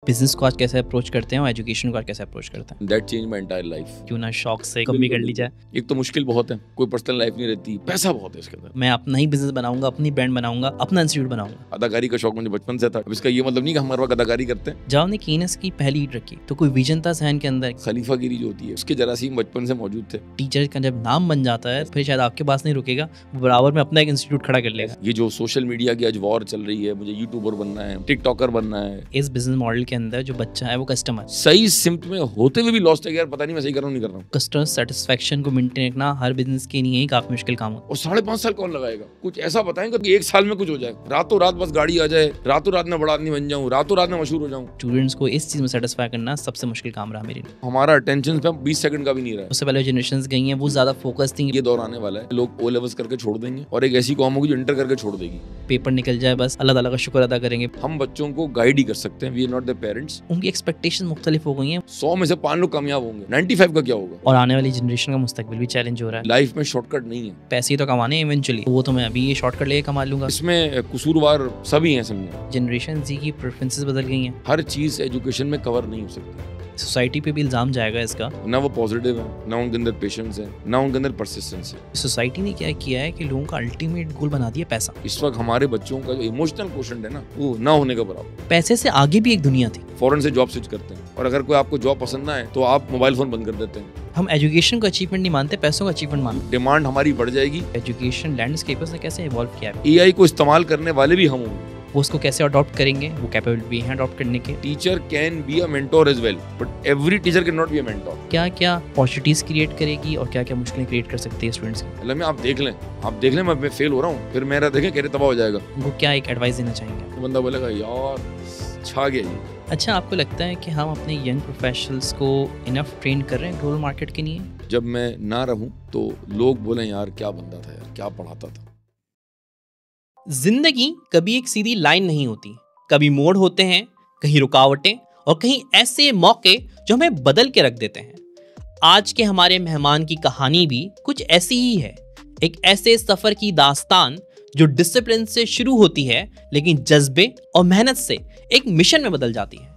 Business को आज कैसे अप्रोच करते हैं और एजुकेशन को आज कैसे अप्रोच करते हैं? That change my entire life. क्यों ना शौक से कम भी कर ली जाए। एक तो मुश्किल बहुत है, कोई पर्सनल लाइफ नहीं रहती, पैसा बहुत है इसके अंदर। मैं अपना ही बिजनेस बनाऊंगा, अपनी ब्रांड बनाऊंगा, अपना इंस्टीट्यूट बनाऊंगा। अदाकारी का शौक मुझे बचपन से था। अब इसका ये मतलब नहीं कि हमारे वक्त अदाकारी करते हैं। जब ने कीनेस की पहली ईट रखी तो कोई विजन था सहन के अंदर। खलीफागिरी जो होती है उसके जरासीम बचपन से मौजूद थे। टीचर का जब नाम बन जाता है फिर शायद आपके पास नहीं रुकेगा, वो बराबर में अपना एक इंस्टीट्यूट खड़ा कर लेगा। ये जो सोशल मीडिया की आज वॉर चल रही है, मुझे यूट्यूबर बनना है, टिकटॉकर बनना है। इस बिजनेस मॉडल के अंदर जो बच्चा है वो कस्टमर, सही सिम्ट में होते हुए भी लॉस्ट है यार, पता नहीं मैं सही कर रहा हूँ नहीं कर रहा हूँ। कस्टमर सेटिस्फेक्शन को मेंटेन रखना हर बिजनेस के लिए ही काफी मुश्किल काम होता है। और 5.5 साल कौन लगाएगा? कुछ ऐसा बताएंगे कि 1 साल में कुछ हो जाए, रातों रात बस गाड़ी आ जाए, रातों रात में बड़ा आदमी बन जाऊं, रातों रात में मशहूर हो जाऊं। स्टूडेंट्स को इस चीज में सेटिस्फाई करना सबसे मुश्किल काम रहा मेरे लिए। हमारा अटेंशन पे 20 सेकंड का भी नहीं रहा है। उससे पहले जनरेशंस गई हैं वो ज्यादा फोकस थी। ये दौर आने वाला है, लोग ओ लेवल्स करके छोड़ देंगे और एक ऐसी कौम होगी जो इंटर करके छोड़ देगी। पेपर निकल जाए बस अल्लाह ताला का शुक्र अदा करेंगे। हम बच्चों को गाइड ही कर सकते हैं, we are not the parents. उनकी एक्सपेक्टेशन मुख्तलिफ हो गई हैं। 100 में से 5 लोग कामयाब होंगे, 95 का क्या होगा? और आने वाली जनरेशन का मुस्तकबिल भी चैलेंज हो रहा है। लाइफ में शॉर्टकट नहीं है, पैसे ही तो कमाने हैं इवेंचुअली, वो तो मैं अभी ये शॉर्टकट लेके कमा लूंगा। इसमें कसूरवार सभी हैं समझे। जनरेशन जी की प्रेफरेंसेस बदल गई हैं। हर चीज एजुकेशन में कवर नहीं हो सकती। सोसाइटी पे भी इल्जाम जाएगा इसका, ना वो पॉजिटिव है, ना उनके अंदर पेशेंस है, ना उनके अंदर परसिस्टेंस है। सोसाइटी ने क्या किया है कि लोगों का अल्टीमेट गोल बना दिया पैसा। इस वक्त हमारे बच्चों का जो इमोशनल क्वोशंट है ना, वो ना होने का बराबर। पैसे से आगे भी एक दुनिया थी। फौरन से जॉब स्विच करते हैं और अगर कोई आपको जॉब पसंद ना है तो आप मोबाइल फोन बंद कर देते हैं। हम एजुकेशन को अचीवमेंट नहीं मानते, पैसों को अचीवमेंट मानते। डिमांड हमारी बढ़ जाएगी। एजुकेशन लैंडस्केप ने कैसे इवॉल्व किया है, एआई को इस्तेमाल करने वाले भी हम होंगे। वो उसको कैसे अडॉप्ट करेंगे, वो कैपेबल भी हैं अडॉप्ट करने के। Teacher can be a mentor as well, but every teacher can not be a mentor. क्या क्या अपॉर्चुनिटीज क्रिएट करेगी और क्या क्या मुश्किलें क्रिएट कर सकती है स्टूडेंट्स की। मतलब मैं आप देख लें मैं फेल हो रहा हूँ, फिर मेरा देखें कैरियर तबाह हो जाएगा। वो क्या एक एडवाइस देना चाहेंगे? तो बंदा बोलेगा यार छा गया ये। अच्छा, आपको लगता है कि हम अपने यंग प्रोफेशनल्स को इनफ ट्रेन कर रहे हैं ग्लोबल मार्केट के लिए? जब मैं ना रहूं तो लोग बोले यार क्या बंदा था यार, क्या पढ़ाता था। जिंदगी कभी एक सीधी लाइन नहीं होती, कभी मोड़ होते हैं, कहीं रुकावटें और कहीं ऐसे मौके जो हमें बदल के रख देते हैं। आज के हमारे मेहमान की कहानी भी कुछ ऐसी ही है, एक ऐसे सफर की दास्तान जो डिसिप्लिन से शुरू होती है लेकिन जज्बे और मेहनत से एक मिशन में बदल जाती है।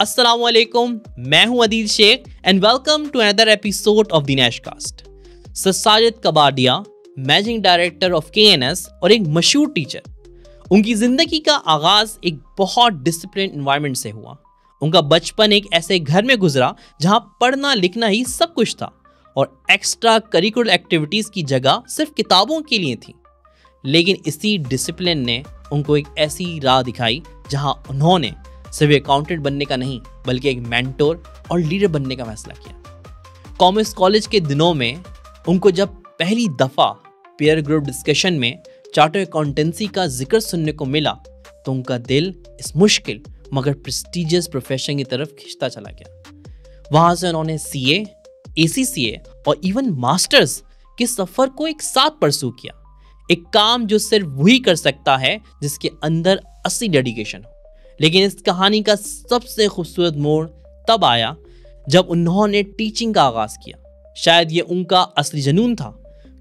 अस्सलाम वालेकुम, मैं हूं Adeel Sheikh and welcome to another episode of the Nashcast. Sir Sajid Kabadia, managing director of KNS और एक मशहूर टीचर। उनकी जिंदगी का आगाज एक बहुत डिसिप्लिन एनवायरनमेंट से हुआ। उनका बचपन एक ऐसे घर में गुजरा जहां पढ़ना लिखना ही सब कुछ था और एक्स्ट्रा करिकुलर एक्टिविटीज की जगह सिर्फ किताबों के लिए थी। लेकिन इसी डिसिप्लिन ने उनको एक ऐसी राह दिखाई जहां उन्होंने सिर्फ अकाउंटेंट बनने का नहीं बल्कि एक मेंटोर और लीडर बनने का फैसला किया। कॉमर्स कॉलेज के दिनों में उनको जब पहली दफा पीयर ग्रुप डिस्कशन में चार्टर्ड अकाउंटेंसी का जिक्र सुनने को मिला तो उनका दिल इस मुश्किल मगर प्रेस्टिजियस प्रोफेशन की तरफ खिंचता चला गया। वहां से उन्होंने CA, ACCA और इवन मास्टर्स के सफर को एक साथ परसू किया। एक काम जो सिर्फ वही कर सकता है जिसके अंदर असली डेडिकेशन हो। लेकिन इस कहानी का सबसे खूबसूरत मोड़ तब आया जब उन्होंने टीचिंग का आगाज किया। शायद ये उनका असली जुनून था,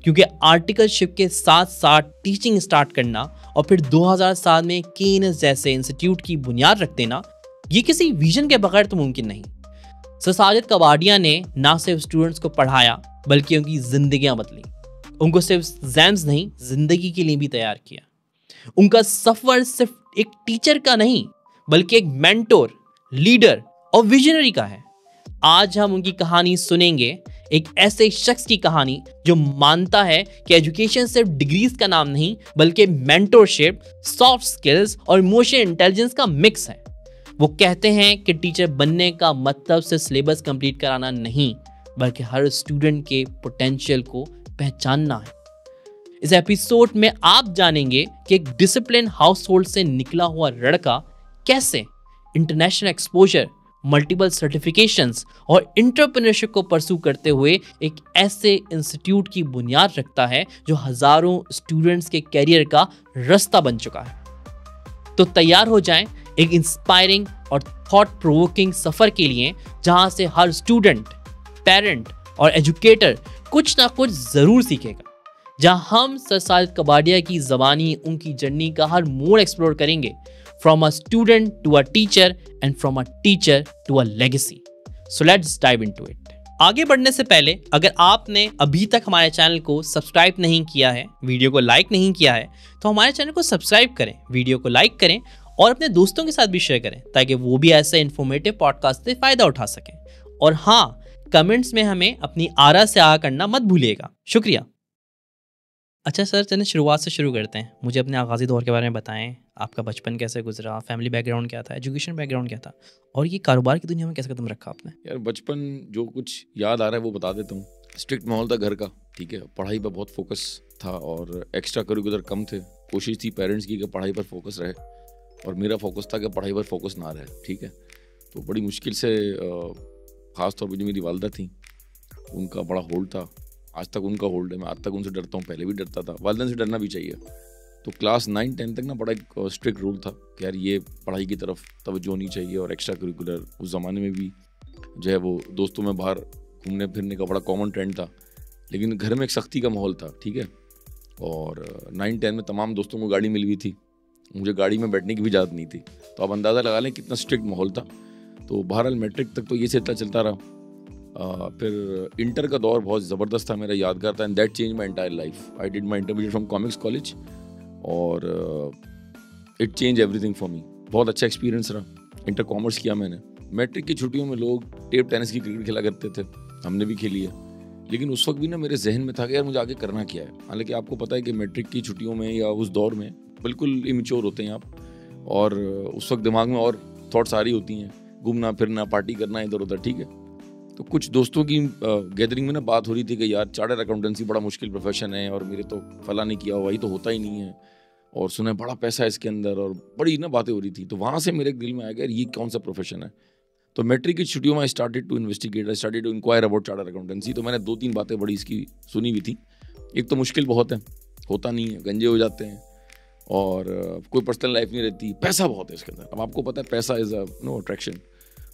क्योंकि आर्टिकलशिप के साथ साथ टीचिंग स्टार्ट करना और फिर 2007 में KNS जैसे इंस्टीट्यूट की बुनियाद रख देना, ये किसी विजन के बगैर तो मुमकिन नहीं। सर साजिद कबाडिया ने ना सिर्फ स्टूडेंट्स को पढ़ाया बल्कि उनकी जिंदगियां बदली। उनको सिर्फ एग्जाम्स नहीं, जिंदगी के लिए भी तैयार किया। उनका सफर सिर्फ एक टीचर का नहीं बल्कि एक मेंटोर, लीडर और विजनरी का है। आज हम उनकी कहानी सुनेंगे, एक ऐसे शख्स की कहानी जो मानता है कि एजुकेशन सिर्फ डिग्रीज का नाम नहीं बल्कि मेंटोरशिप, सॉफ्ट स्किल्स और इमोशनल इंटेलिजेंस का मिक्स है। वो कहते हैं कि टीचर बनने का मतलब सिर्फ सिलेबस कंप्लीट कराना नहीं बल्कि हर स्टूडेंट के पोटेंशियल को पहचानना है। इस एपिसोड में आप जानेंगे कि एक डिसिप्लिन हाउसहोल्ड से निकला हुआ लड़का कैसे इंटरनेशनल एक्सपोजर, मल्टीपल सर्टिफिकेशंस और एंटरप्रेन्योरशिप को परसू करते हुए एक ऐसे इंस्टीट्यूट की बुनियाद रखता है जो हजारों स्टूडेंट्स के कैरियर का रास्ता बन चुका है। तो तैयार हो जाएं एक इंस्पायरिंग और थॉट प्रोवोकिंग सफर के लिए जहां से हर स्टूडेंट, पेरेंट और एजुकेटर कुछ ना कुछ जरूर सीखेगा। जहां हम सर साजिद कबाडिया की ज़बानी उनकी जर्नी का हर मोड़ एक्सप्लोर करेंगे, from a student to a teacher and from a teacher to a legacy. So let's dive into it. आगे बढ़ने से पहले अगर आपने अभी तक हमारे चैनल को सब्सक्राइब नहीं किया है, वीडियो को लाइक नहीं किया है, तो हमारे चैनल को सब्सक्राइब करें, वीडियो को लाइक करें और अपने दोस्तों के साथ भी शेयर करें ताकि वो भी ऐसे इन्फॉर्मेटिव पॉडकास्ट से फ़ायदा उठा सकें। और हाँ, कमेंट्स में हमें अपनी आरा से आगा करना मत भूलिएगा। शुक्रिया। अच्छा सर, चलिए शुरुआत से शुरू करते हैं। मुझे अपने आगाज़ी दौर के बारे में बताएं। आपका बचपन कैसे गुजरा, फैमिली बैकग्राउंड क्या था, एजुकेशन बैकग्राउंड क्या था, और ये कारोबार की दुनिया में कैसे कदम रखा आपने? यार बचपन जो कुछ याद आ रहा है वो बता देता हूँ। स्ट्रिक्ट माहौल था घर का, ठीक है। पढ़ाई पर बहुत फोकस था और एक्स्ट्रा करिकुलर कम थे। कोशिश थी पेरेंट्स की कि पढ़ाई पर फोकस रहे और मेरा फोकस था कि पढ़ाई पर फोकस ना रहे, ठीक है। तो बड़ी मुश्किल से ख़ास तौर पर जो मेरी वालदा थी उनका बड़ा होल्ड था। आज तक उनका होल्ड है। मैं आज तक उनसे डरता हूँ, पहले भी डरता था। वालिदैन से डरना भी चाहिए। तो क्लास 9-10 तक ना बड़ा एक स्ट्रिक्ट रूल था कि यार ये पढ़ाई की तरफ तवज्जो होनी चाहिए और एक्स्ट्रा करिकुलर। उस ज़माने में भी जो है वो दोस्तों में बाहर घूमने फिरने का बड़ा कॉमन ट्रेंड था, लेकिन घर में एक सख्ती का माहौल था, ठीक है। और 9-10 में तमाम दोस्तों को गाड़ी मिल गई थी, मुझे गाड़ी में बैठने की भी इजाज़त नहीं थी। तो आप अंदाज़ा लगा लें कितना स्ट्रिक्ट माहौल था। तो बहरहाल मैट्रिक तक तो ये सिलसिला चलता रहा। फिर इंटर का दौर बहुत ज़बरदस्त था, मेरा यादगार था, and that change my entire life. I did my intermediate from comics college और it change everything for me. बहुत अच्छा एक्सपीरियंस रहा। इंटर कॉमर्स किया मैंने। मैट्रिक की छुट्टियों में लोग टेप टेनिस की क्रिकेट खेला करते थे, हमने भी खेली है। लेकिन उस वक्त भी ना मेरे जहन में था कि यार मुझे आगे करना क्या है। हालांकि आपको पता है कि मैट्रिक की छुट्टियों में या उस दौर में बिल्कुल इमेच्योर होते हैं आप, और उस वक्त दिमाग में और थॉट्स सारी होती हैं, घूमना फिरना, पार्टी करना, इधर उधर, ठीक है। तो कुछ दोस्तों की गैदरिंग में ना बात हो रही थी कि यार चार्टर्ड अकाउंटेंसी बड़ा मुश्किल प्रोफेशन है और मेरे तो फला नहीं किया, वही तो होता ही नहीं है, और सुना बड़ा पैसा है इसके अंदर, और बड़ी ना बातें हो रही थी। तो वहाँ से मेरे दिल में आया कि ये कौन सा प्रोफेशन है। तो मैट्रिक की छुट्टियों में I started to investigate, I started to inquire about chartered accountancy. तो मैंने 2-3 बातें बड़ी इसकी सुनी हुई थी। एक तो मुश्किल बहुत है, होता नहीं है, गंजे हो जाते हैं, और कोई पर्सनल लाइफ नहीं रहती, पैसा बहुत है इसके अंदर। अब आपको पता है पैसा इज़ अ नो अट्रैक्शन।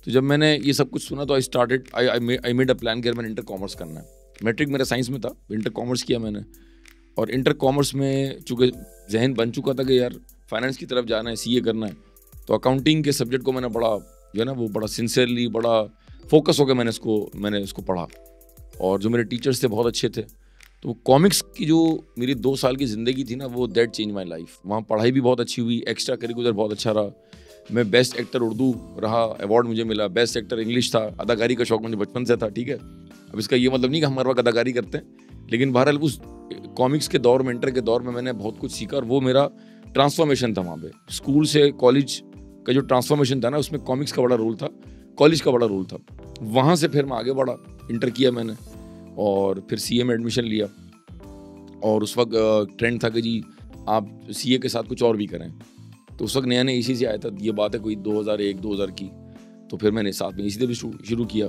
तो जब मैंने ये सब कुछ सुना तो आई मेड अ प्लान कि मैंने इंटर कॉमर्स करना है। मैट्रिक मेरा साइंस में था, इंटर कॉमर्स किया मैंने। और इंटर कॉमर्स में चूँकि जहन बन चुका था कि यार फाइनेंस की तरफ जाना है, सीए करना है, तो अकाउंटिंग के सब्जेक्ट को मैंने बड़ा जो है ना वो बड़ा सिंसियरली, बड़ा फोकस होकर मैंने इसको पढ़ा। और जो मेरे टीचर्स थे बहुत अच्छे थे। तो वो कॉमिक्स की जो मेरी 2 साल की ज़िंदगी थी ना, वो दैट चेंज माई लाइफ। वहाँ पढ़ाई भी बहुत अच्छी हुई, एक्स्ट्रा करिकुलर बहुत अच्छा रहा। मैं बेस्ट एक्टर उर्दू रहा, अवार्ड मुझे मिला। बेस्ट एक्टर इंग्लिश था। अदाकारी का शौक मुझे बचपन से था, ठीक है। अब इसका ये मतलब नहीं कि हम हर वक्त अदाकारी करते हैं, लेकिन बहरहाल उस कॉमिक्स के दौर में, इंटर के दौर में मैंने बहुत कुछ सीखा, और वो मेरा ट्रांसफॉर्मेशन था वहाँ पे। स्कूल से कॉलेज का जो ट्रांसफॉर्मेशन था ना, उसमें कॉमिक्स का बड़ा रोल था, कॉलेज का बड़ा रोल था। वहाँ से फिर मैं आगे बढ़ा, इंटर किया मैंने, और फिर सीए में एडमिशन लिया। और उस वक्त ट्रेंड था कि जी आप सीए के साथ कुछ और भी करें। तो उस वक्त नया नया इसी से आया था, ये बात है कोई 2001-2000 की। तो फिर मैंने साथ में इसी से भी शुरू किया।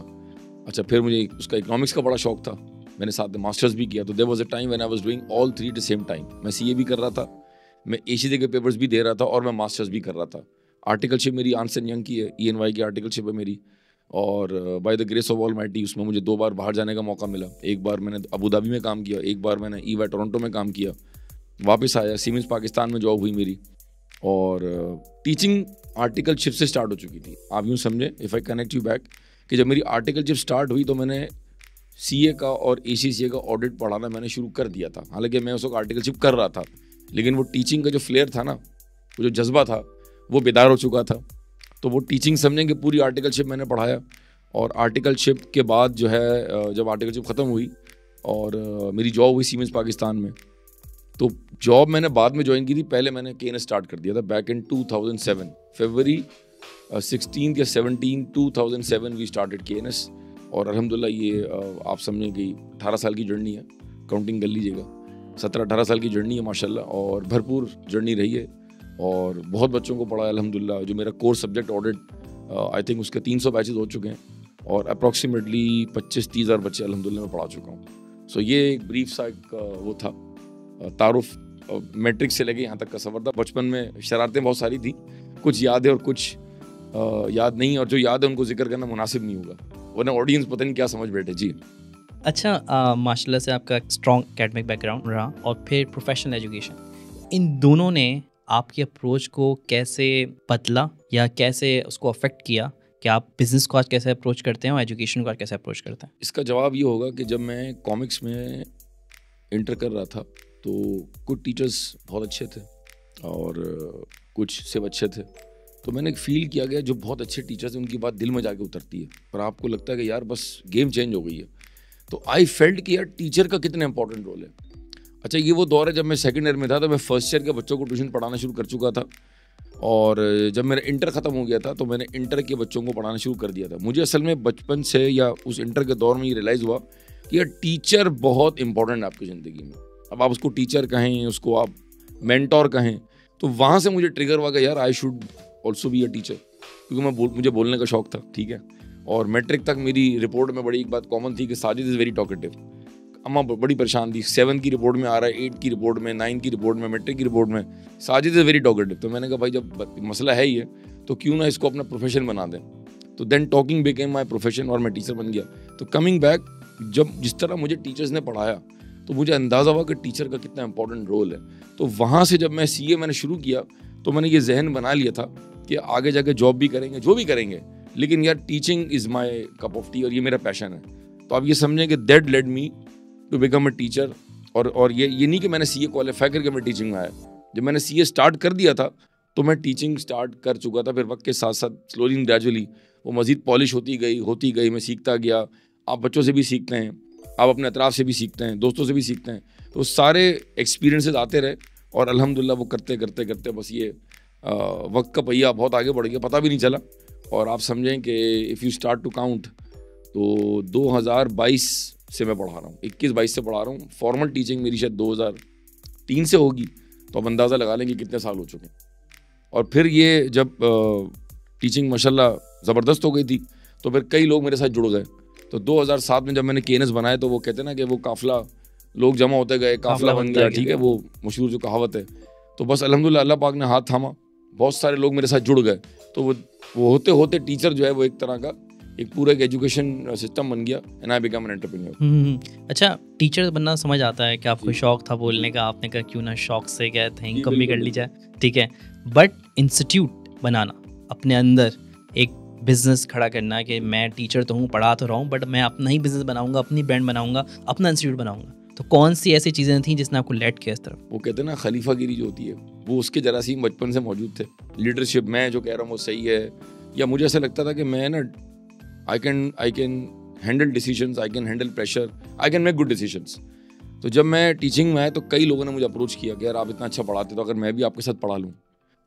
अच्छा, फिर मुझे उसका इकोनॉमिक्स का बड़ा शौक था, मैंने साथ में मास्टर्स भी किया। तो there was a time when I was doing all 3 at the same time. मैं सीए भी कर रहा था, मैं एसीसी के पेपर्स भी दे रहा था, और मैं मास्टर्स भी कर रहा था। आर्टिकलशिप मेरी आर्नस्ट एंड यंग की है, ENY की आर्टिकलशिप है मेरी। और by the grace of almighty उसमें मुझे 2 बार बाहर जाने का मौका मिला। एक बार मैंने अबू धाबी में काम किया, एक बार मैंने EY टोरंटो में काम किया। वापस आया, सीमेंस पाकिस्तान में जॉब हुई मेरी, और टीचिंग आर्टिकलशिप से स्टार्ट हो चुकी थी। आप यूँ समझें, if I connect you back, कि जब मेरी आर्टिकलशिप स्टार्ट हुई तो मैंने CA का और ACCA का ऑडिट पढ़ाना मैंने शुरू कर दिया था। हालांकि मैं उस वक्त आर्टिकलशिप कर रहा था, लेकिन वो टीचिंग का जो फ्लेयर था ना, वो जो जज्बा था, वो बेदार हो चुका था। तो वो टीचिंग समझें कि पूरी आर्टिकलशिप मैंने पढ़ाया। और आर्टिकलशिप के बाद जो है, जब आर्टिकलशिप ख़त्म हुई और मेरी जॉब हुई सीमेंस पाकिस्तान में, तो जॉब मैंने बाद में ज्वाइन की थी। पहले मैंने KNS स्टार्ट कर दिया था बैक इन 2007, फरवरी 16 या 17 2007 वी स्टार्टेड KNS। और अल्हम्दुलिल्लाह ये आप समझें कि 18 साल की जर्नी है, काउंटिंग कर लीजिएगा, 17-18 साल की जर्नी है माशाल्लाह, और भरपूर जर्नी रही है। और बहुत बच्चों को पढ़ा है अल्हम्दुलिल्लाह। जो मेरा course subject audit, I think उसके 300 बैचेज हो चुके हैं, और अप्रॉक्सीमेटली 25-30 हज़ार बच्चे अल्हम्दुलिल्लाह मैं पढ़ा चुका हूँ। सो ये एक ब्रीफ सा एक वो था तारुफ। मैट्रिक से लेके यहाँ तक का सफ़र था। बचपन में शरारतें बहुत सारी थी, कुछ याद है और कुछ याद नहीं, और जो याद है उनको जिक्र करना मुनासिब नहीं होगा, वरना ऑडियंस पता नहीं क्या समझ बैठे। जी अच्छा, माशाल्लाह से आपका स्ट्रॉन्ग एकेडमिक बैकग्राउंड रहा और फिर प्रोफेशनल एजुकेशन, इन दोनों ने आपकी अप्रोच को कैसे बदला या कैसे उसको अफेक्ट किया कि आप बिजनेस को आज कैसे अप्रोच करते हैं और एजुकेशन को आज कैसे अप्रोच करते हैं? इसका जवाब ये होगा कि जब मैं कॉमिक्स में इंटर कर रहा था तो कुछ टीचर्स बहुत अच्छे थे और कुछ सिर्फ अच्छे थे, तो मैंने एक फील किया गया जो बहुत अच्छे टीचर्स हैं उनकी बात दिल में जाके उतरती है, पर आपको लगता है कि यार बस गेम चेंज हो गई है। तो आई फेल्ट कि यार टीचर का कितना इंपॉर्टेंट रोल है। अच्छा, ये वो दौर है जब मैं सेकंड ईयर में था, तो मैं फर्स्ट ईयर के बच्चों को ट्यूशन पढ़ाना शुरू कर चुका था, और जब मेरा इंटर ख़त्म हो गया था तो मैंने इंटर के बच्चों को पढ़ाना शुरू कर दिया था। मुझे असल में बचपन से या उस इंटर के दौर में ये रियलाइज़ हुआ कि यार टीचर बहुत इंपॉर्टेंट है आपकी ज़िंदगी में। अब आप उसको टीचर कहें, उसको आप मेंटोर कहें, तो वहाँ से मुझे ट्रिगर हुआ कि यार I should also be a teacher, क्योंकि मुझे बोलने का शौक था, ठीक है। और मैट्रिक तक मेरी रिपोर्ट में बड़ी एक बात कॉमन थी कि साजिद इज़ वेरी टॉकेटिव। अम्मा बड़ी परेशान थी, 7 की रिपोर्ट में आ रहा है, 8 की रिपोर्ट में, 9 की रिपोर्ट में, मैट्रिक की रिपोर्ट में, साजिद इज़ वेरी टॉकेटिव। तो मैंने कहा भाई जब मसला है ही है तो क्यों ना इसको अपना प्रोफेशन बना दें। तो then talking became my profession और मैं टीचर बन गया। तो कमिंग बैक, जब जिस तरह मुझे टीचर्स ने पढ़ाया तो मुझे अंदाज़ा हुआ कि टीचर का कितना इंपॉर्टेंट रोल है। तो वहाँ से जब मैं CA मैंने शुरू किया तो मैंने ये जहन बना लिया था कि आगे जाके जॉब भी करेंगे, जो भी करेंगे, लेकिन यार teaching is my cup of T और ये मेरा पैशन है। तो आप ये समझें कि that led me to become a teacher. और ये नहीं कि मैंने CA क्वालिफाई करके मैं टीचिंग में आया। जब मैंने CA स्टार्ट कर दिया था तो मैं टीचिंग स्टार्ट कर चुका था। फिर वक्त के साथ साथ स्लोली एंड ग्रेजुअली वो मज़ीद पॉलिश होती गई, मैं सीखता गया। आप बच्चों से भी सीखते हैं, आप अपने अतराफ़ से भी सीखते हैं, दोस्तों से भी सीखते हैं। तो सारे एक्सपीरियंसेस आते रहे और अल्हम्दुलिल्लाह वो करते करते करते बस ये वक्त का पहिया बहुत आगे बढ़ गया, पता भी नहीं चला। और आप समझें कि if you start to count तो 2022 से मैं पढ़ा रहा हूँ, 21-22 से पढ़ा रहा हूँ। फॉर्मल टीचिंग मेरी शायद 2003 से होगी, तो अब अंदाज़ा लगा लेंगे कितने साल हो चुके हैं। और फिर ये जब टीचिंग माशाल्लाह ज़बरदस्त हो गई थी तो फिर कई लोग मेरे साथ जुड़ गए। तो 2007 में जब मैंने KNS बनाया तो वो कहते हैं ना कि वो काफ़िला, लोग जमा होते गए, काफ़िला बन गया, ठीक है, वो मशहूर जो कहावत है। तो बस अल्हम्दुलिल्लाह अल्लाह पाक ने हाथ थामा, बहुत सारे लोग मेरे साथ जुड़ गए। तो वो होते होते टीचर जो है वो एक तरह का एक पूरा एक एजुकेशन सिस्टम बन गया and I become an entrepreneur. अच्छा, टीचर बनना समझ आता है कि आपको शौक था बोलने का, आपने कहा क्यों ना शौक से गए थे, इनकम भी कर ली जाए, ठीक है। बट इंस्टीट्यूट बनाना, अपने अंदर एक बिजनेस खड़ा करना कि मैं टीचर तो हूँ, पढ़ा तो रहा हूँ, बट मैं अपना ही बिजनेस बनाऊंगा, अपनी ब्रांड बनाऊंगा, अपना इंस्टीट्यूट बनाऊंगा, तो कौन सी ऐसी चीज़ें थी जिसने आपको लेट किया इस तरफ? वो कहते हैं ना खलीफागिरी जो होती है, वो उसके जरासीम बचपन से मौजूद थे। लीडरशिप, मैं जो कह रहा हूँ वो सही है, या मुझे ऐसा लगता था कि मैं ना I can handle decisions, I can handle pressure, I can make good decisions. तो जब मैं टीचिंग में आया तो कई लोगों ने मुझे अप्रोच किया कि यार आप इतना अच्छा पढ़ाते, तो अगर मैं भी आपके साथ पढ़ा लूँ।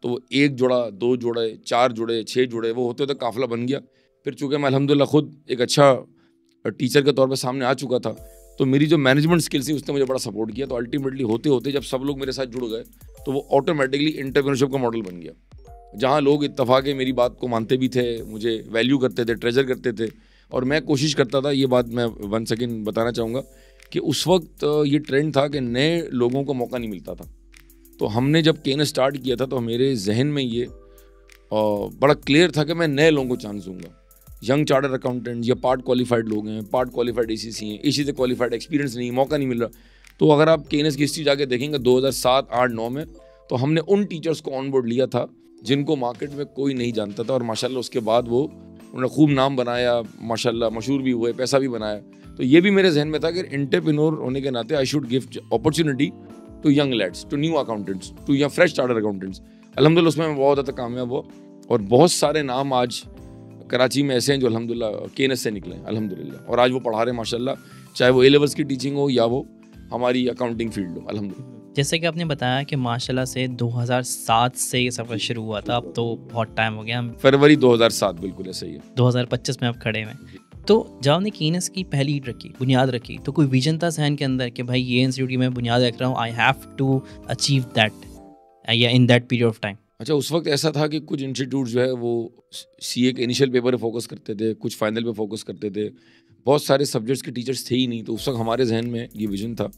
तो वो 1 जुड़ा, 2 जुड़े, 4 जुड़े, 6 जुड़े, वो होते होते काफ़िला बन गया। फिर चूँकि मैं अल्हम्दुलिल्लाह खुद एक अच्छा टीचर के तौर पे सामने आ चुका था, तो मेरी जो मैनेजमेंट स्किल्स थी उसने मुझे बड़ा सपोर्ट किया। तो अल्टीमेटली होते होते जब सब लोग मेरे साथ जुड़ गए तो वो ऑटोमेटिकली एंटरप्रेन्योरशिप का मॉडल बन गया, जहाँ लोग इत्तफाक़ मेरी बात को मानते भी थे, मुझे वैल्यू करते थे, ट्रेजर करते थे। और मैं कोशिश करता था, ये बात मैं 1 सेकेंड बताना चाहूँगा कि उस वक्त ये ट्रेंड था कि नए लोगों को मौका नहीं मिलता था। तो हमने जब KNS स्टार्ट किया था तो मेरे जहन में ये बड़ा क्लियर था कि मैं नए लोगों को चांस दूंगा। यंग चार्टर्ड अकाउंटेंट या पार्ट क्वालिफाइड लोग हैं, पार्ट क्वालिफाइड ACC हैं, ACC से क्वालिफाइड, एक्सपीरियंस नहीं, मौका नहीं मिल रहा। तो अगर आप KNS की हिस्ट्री जाके देखेंगे 2007, 8, 9 में, तो हमने उन टीचर्स को ऑन बोर्ड लिया था जिनको मार्केट में कोई नहीं जानता था, और माशाल्लाह उसके बाद वो उन्होंने खूब नाम बनाया, माशाल्लाह मशहूर भी हुए, पैसा भी बनाया। तो ये भी मेरे जहन में था कि एंटरप्रेन्योर होने के नाते I should give opportunity to young lads, to new accountants, to या फ्रेश चार्टर्ड अकाउंटेंट्स। अल्हम्दुलिल्लाह उसमें मैं बहुत ज़्यादा कामयाब हुआ, और बहुत सारे नाम आज कराची में ऐसे हैं जो अल्हम्दुलिल्लाह KNS से निकले हैं अल्हम्दुलिल्लाह, और आज वो पढ़ा रहे हैं माशाल्लाह, चाहे वो A लेवल्स की टीचिंग हो या वो हमारी अकाउंटिंग फील्ड हो अल्हम्दुलिल्लाह। जैसे कि आपने बताया कि माशाल्लाह से 2007 से ये सफ़र शुरू हुआ था, अब तो बहुत टाइम हो गया, फरवरी 2007, बिल्कुल ऐसा ही है। 2025 में आप खड़े हैं। तो जब आपने KNS की पहली ईंट रखी, बुनियाद रखी, तो कोई विजन था सहन के अंदर कि भाई ये इंस्टीट्यूट की मैं बुनियाद रख रहा हूँ, I have to achieve that या in that period of time? अच्छा, उस वक्त ऐसा था कि कुछ इंस्टीट्यूट जो है वो CA के इनिशियल पेपर पे फोकस करते थे, कुछ फाइनल पे फोकस करते थे, बहुत सारे सब्जेक्ट्स के टीचर्स थे ही नहीं। तो उस वक्त हमारे जहन में ये विजन था,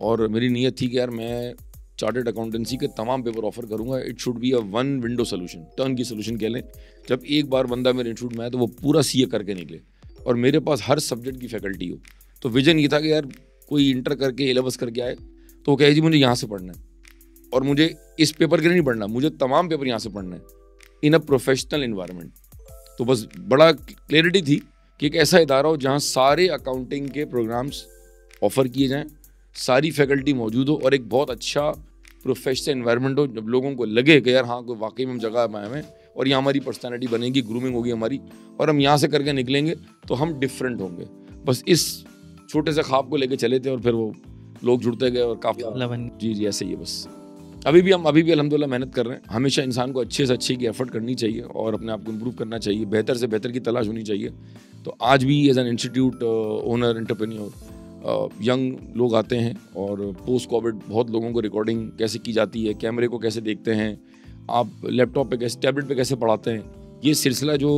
और मेरी नीयत थी कि यार मैं चार्टर्ड अकाउंटेंसी के तमाम पेपर ऑफर करूँगा। It should be a 1 window solution, turn की सोल्यूशन कह लें। जब एक बार बंदा मेरे इंस्टीट्यूट में आया तो वो पूरा CA करके निकले, और मेरे पास हर सब्जेक्ट की फैकल्टी हो। तो विजन ये था कि यार कोई इंटर करके A लेवल्स करके आए तो वो कहे जी मुझे यहाँ से पढ़ना है, और मुझे इस पेपर के लिए नहीं पढ़ना, मुझे तमाम पेपर यहाँ से पढ़ना है इन अ प्रोफेशनल इन्वायरमेंट। तो बस बड़ा क्लैरिटी थी कि एक ऐसा इदारा हो जहाँ सारे अकाउंटिंग के प्रोग्राम्स ऑफर किए जाएं, सारी फैकल्टी मौजूद हो और एक बहुत अच्छा प्रोफेशनल एनवायरनमेंट हो, जब लोगों को लगे कि यार हाँ कोई वाकई में हम जगह आए हैं और यहाँ हमारी पर्सनैलिटी बनेगी, ग्रूमिंग होगी हमारी, और हम यहाँ से करके निकलेंगे तो हम डिफरेंट होंगे। बस इस छोटे से ख्वाब को लेके चले थे और फिर वो लोग जुड़ते गए और काफ़ी जी ऐसे ही है। बस अभी भी अल्हम्दुलिल्लाह मेहनत कर रहे हैं। हमेशा इंसान को अच्छे से अच्छे की एफर्ट करनी चाहिए और अपने आप को इम्प्रूव करना चाहिए, बेहतर से बेहतर की तलाश होनी चाहिए। तो आज भी as an institute owner entrepreneur young लोग आते हैं और पोस्ट कोविड बहुत लोगों को रिकॉर्डिंग कैसे की जाती है, कैमरे को कैसे देखते हैं, आप लैपटॉप पे कैसे, टैबलेट पे कैसे पढ़ाते हैं, ये सिलसिला जो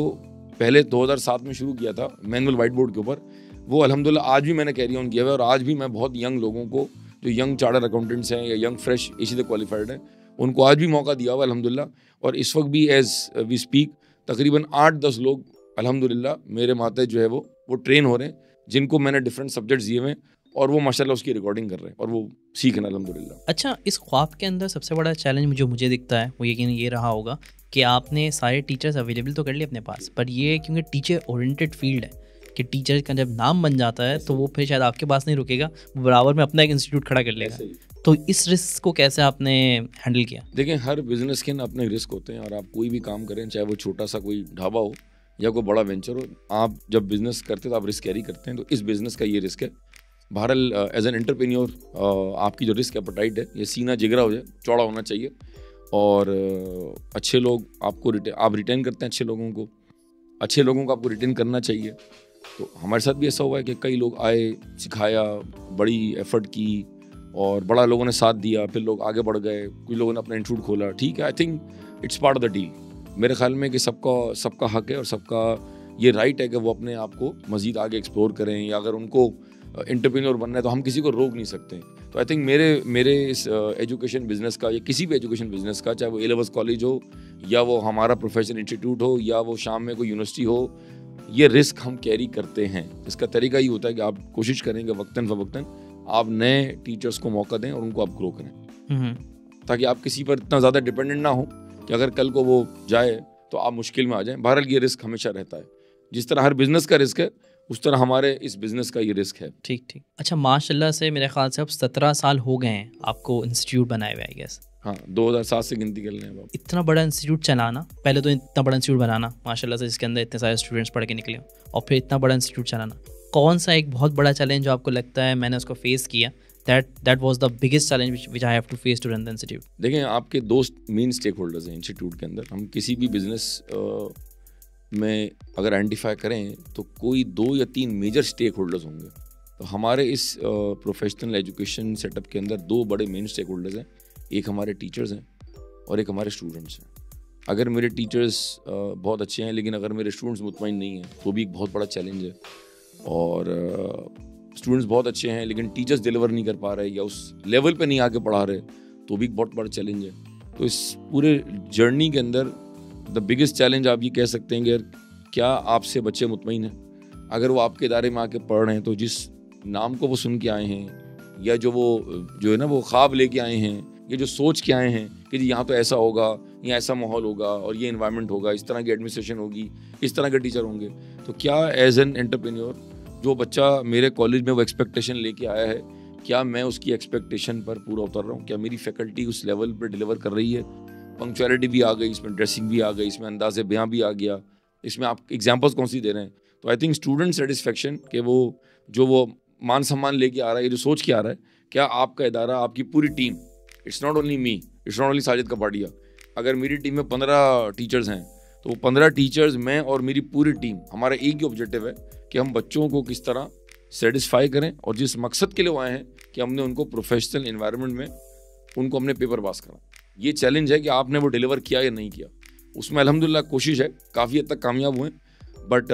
पहले 2007 में शुरू किया था मैनुअल वाइट बोर्ड के ऊपर, वो अल्हम्दुलिल्लाह आज भी मैंने कैरी ऑन किया हुआ है। और आज भी मैं बहुत यंग लोगों को, जो यंग चार्टर्ड अकाउंटेंट्स हैं या यंग फ्रेश इसी से क्वालिफाइड हैं, उनको आज भी मौका दिया हुआ अल्हम्दुलिल्लाह। और इस वक्त भी एज वी स्पीक तकरीबन 8-10 लोग अल्हम्दुलिल्लाह मेरे माते जो है वो ट्रेन हो रहे हैं, जिनको मैंने डिफरेंट सब्जेक्ट्स दिए हुए हैं और वो माशाल्लाह उसकी रिकॉर्डिंग कर रहे हैं और वो सीख रहे हैं अल्हम्दुलिल्लाह। अच्छा, इस ख्वाब के अंदर सबसे बड़ा चैलेंज जो मुझे दिखता है वो यकीन ये रहा होगा कि आपने सारे टीचर्स अवेलेबल तो कर लिए अपने पास, पर ये क्योंकि टीचर ओरिएंटेड फील्ड है कि टीचर का जब नाम बन जाता है तो वो फिर शायद आपके पास नहीं रुकेगा, बराबर में अपना एक इंस्टीट्यूट खड़ा कर लेगा। तो इस रिस्क को कैसे आपने हैंडल किया? देखें, हर बिजनेस के ना अपने रिस्क होते हैं और आप कोई भी काम करें, चाहे वो छोटा सा कोई ढाबा हो या कोई बड़ा वेंचर हो, आप जब बिजनेस करते हैं तो आप रिस्क कैरी करते हैं। तो इस बिजनेस का ये रिस्क है। बहरहाल एज एन एंटरप्रेन्योर आपकी जो रिस्क एपेटाइट है ये सीना जिगरा हो जाए, चौड़ा होना चाहिए और अच्छे लोग आपको आप रिटेन करते हैं, अच्छे लोगों को आपको रिटेन करना चाहिए। तो हमारे साथ भी ऐसा हुआ है कि कई लोग आए, सिखाया, बड़ी एफर्ट की और बड़ा लोगों ने साथ दिया, फिर लोग आगे बढ़ गए, कुछ लोगों ने अपना इंस्टीट्यूट खोला। ठीक है, I think it's part of the deal. मेरे ख्याल में कि सबका हक है और सबका ये राइट है कि वो अपने आप को मज़ीद आगे एक्सप्लोर करें, या अगर उनको एंटरप्रेन्योर बनना है तो हम किसी को रोक नहीं सकते। तो आई थिंक मेरे इस एजुकेशन बिजनेस का या किसी भी एजुकेशन बिजनेस का, चाहे वो A-levels कॉलेज हो या वो हमारा प्रोफेशनल इंस्टीट्यूट हो या वो शाम में कोई यूनिवर्सिटी हो, ये रिस्क हम कैरी करते हैं। इसका तरीका ये होता है कि आप कोशिश करेंगे वक्तन फ़वक्तन आप नए टीचर्स को मौका दें और उनको आप ग्रो करें, ताकि आप किसी पर इतना ज़्यादा डिपेंडेंट ना हो कि अगर कल को वो जाए तो आप मुश्किल में आ जाएं। बहरहाल ये रिस्क हमेशा रहता है, जिस तरह हर बिज़नेस का रिस्क है उस तरह हमारे इस बिज़नेस का ये रिस्क है। ठीक। अच्छा, माशाल्लाह से मेरे ख्याल से अब 17 साल हो गए हैं आपको इंस्टीट्यूट बनाए हुए, आई गेस। हाँ, 2007 से गिनती कर लें। इतना बड़ा इंस्टीट्यूट चलाना, पहले तो इतना बड़ा इंस्टीट्यूट बनाना माशाल्लाह से, जिसके अंदर इतने सारे स्टूडेंट्स पढ़ के निकले, और फिर इतना बड़ा इंस्टीट्यूट चलाना, कौन सा एक बहुत बड़ा चैलेंज जो आपको लगता है मैंने उसको फेस किया, that was the biggest challenge which I have to face to run the institute? देखें, आपके दोस्त मेन स्टेक होल्डर्स हैं इंस्टीट्यूट के अंदर। हम किसी भी बिजनेस में अगर आइडेंटिफाई करें तो कोई 2 या 3 मेजर स्टेक होल्डर्स होंगे। तो हमारे इस प्रोफेशनल एजुकेशन सेटअप के अंदर 2 बड़े मेन स्टेक होल्डर्स हैं, एक हमारे टीचर्स हैं और एक हमारे स्टूडेंट्स हैं। अगर मेरे टीचर्स बहुत अच्छे हैं लेकिन अगर मेरे स्टूडेंट्स मुतमईन नहीं हैं तो भी एक बहुत बड़ा चैलेंज है, और स्टूडेंट्स बहुत अच्छे हैं लेकिन टीचर्स डिलीवर नहीं कर पा रहे या उस लेवल पे नहीं आके पढ़ा रहे तो भी एक बहुत बड़ा चैलेंज है। तो इस पूरे जर्नी के अंदर द बिगेस्ट चैलेंज आप ये कह सकते हैं कि क्या आपसे बच्चे मुतमईन हैं? अगर वो आपके इदारे में आके पढ़ रहे हैं तो जिस नाम को वो सुन के आए हैं या जो है ना वो ख्वाब लेके आए हैं, ये जो सोच के आए हैं कि जी यहाँ तो ऐसा होगा, यहाँ ऐसा माहौल होगा और ये इन्वायरमेंट होगा, इस तरह की एडमिनिस्ट्रेशन होगी, इस तरह के टीचर होंगे, तो क्या एज एन एंटरप्रेन्योर जो बच्चा मेरे कॉलेज में वो एक्सपेक्टेशन लेके आया है, क्या मैं उसकी एक्सपेक्टेशन पर पूरा उतर रहा हूँ? क्या मेरी फैकल्टी उस लेवल पर डिलीवर कर रही है? पंक्चुअलिटी भी आ गई, इसमें ड्रेसिंग भी आ गई, इसमें अंदाज़े बयां भी आ गया, इसमें आप एग्जाम्पल्स कौन सी दे रहे हैं? तो आई थिंक स्टूडेंट सेटिस्फेक्शन के वो मान सम्मान लेके आ रहा है, ये जो सोच के आ रहा है, क्या आपका इदारा, आपकी पूरी team, it's not only me, it's not only Sajid Kapadia, अगर मेरी टीम में 15 टीचर्स हैं तो वो 15 टीचर्स, मैं और मेरी पूरी टीम, हमारा एक ही ऑब्जेक्टिव है कि हम बच्चों को किस तरह सेटिस्फाई करें और जिस मकसद के लिए वो आए हैं कि हमने उनको प्रोफेशनल एनवायरनमेंट में उनको हमने पेपर पास करा। ये चैलेंज है कि आपने वो डिलीवर किया या नहीं किया। उसमें अल्हम्दुलिल्लाह कोशिश है, काफ़ी हद तक कामयाब हुए, but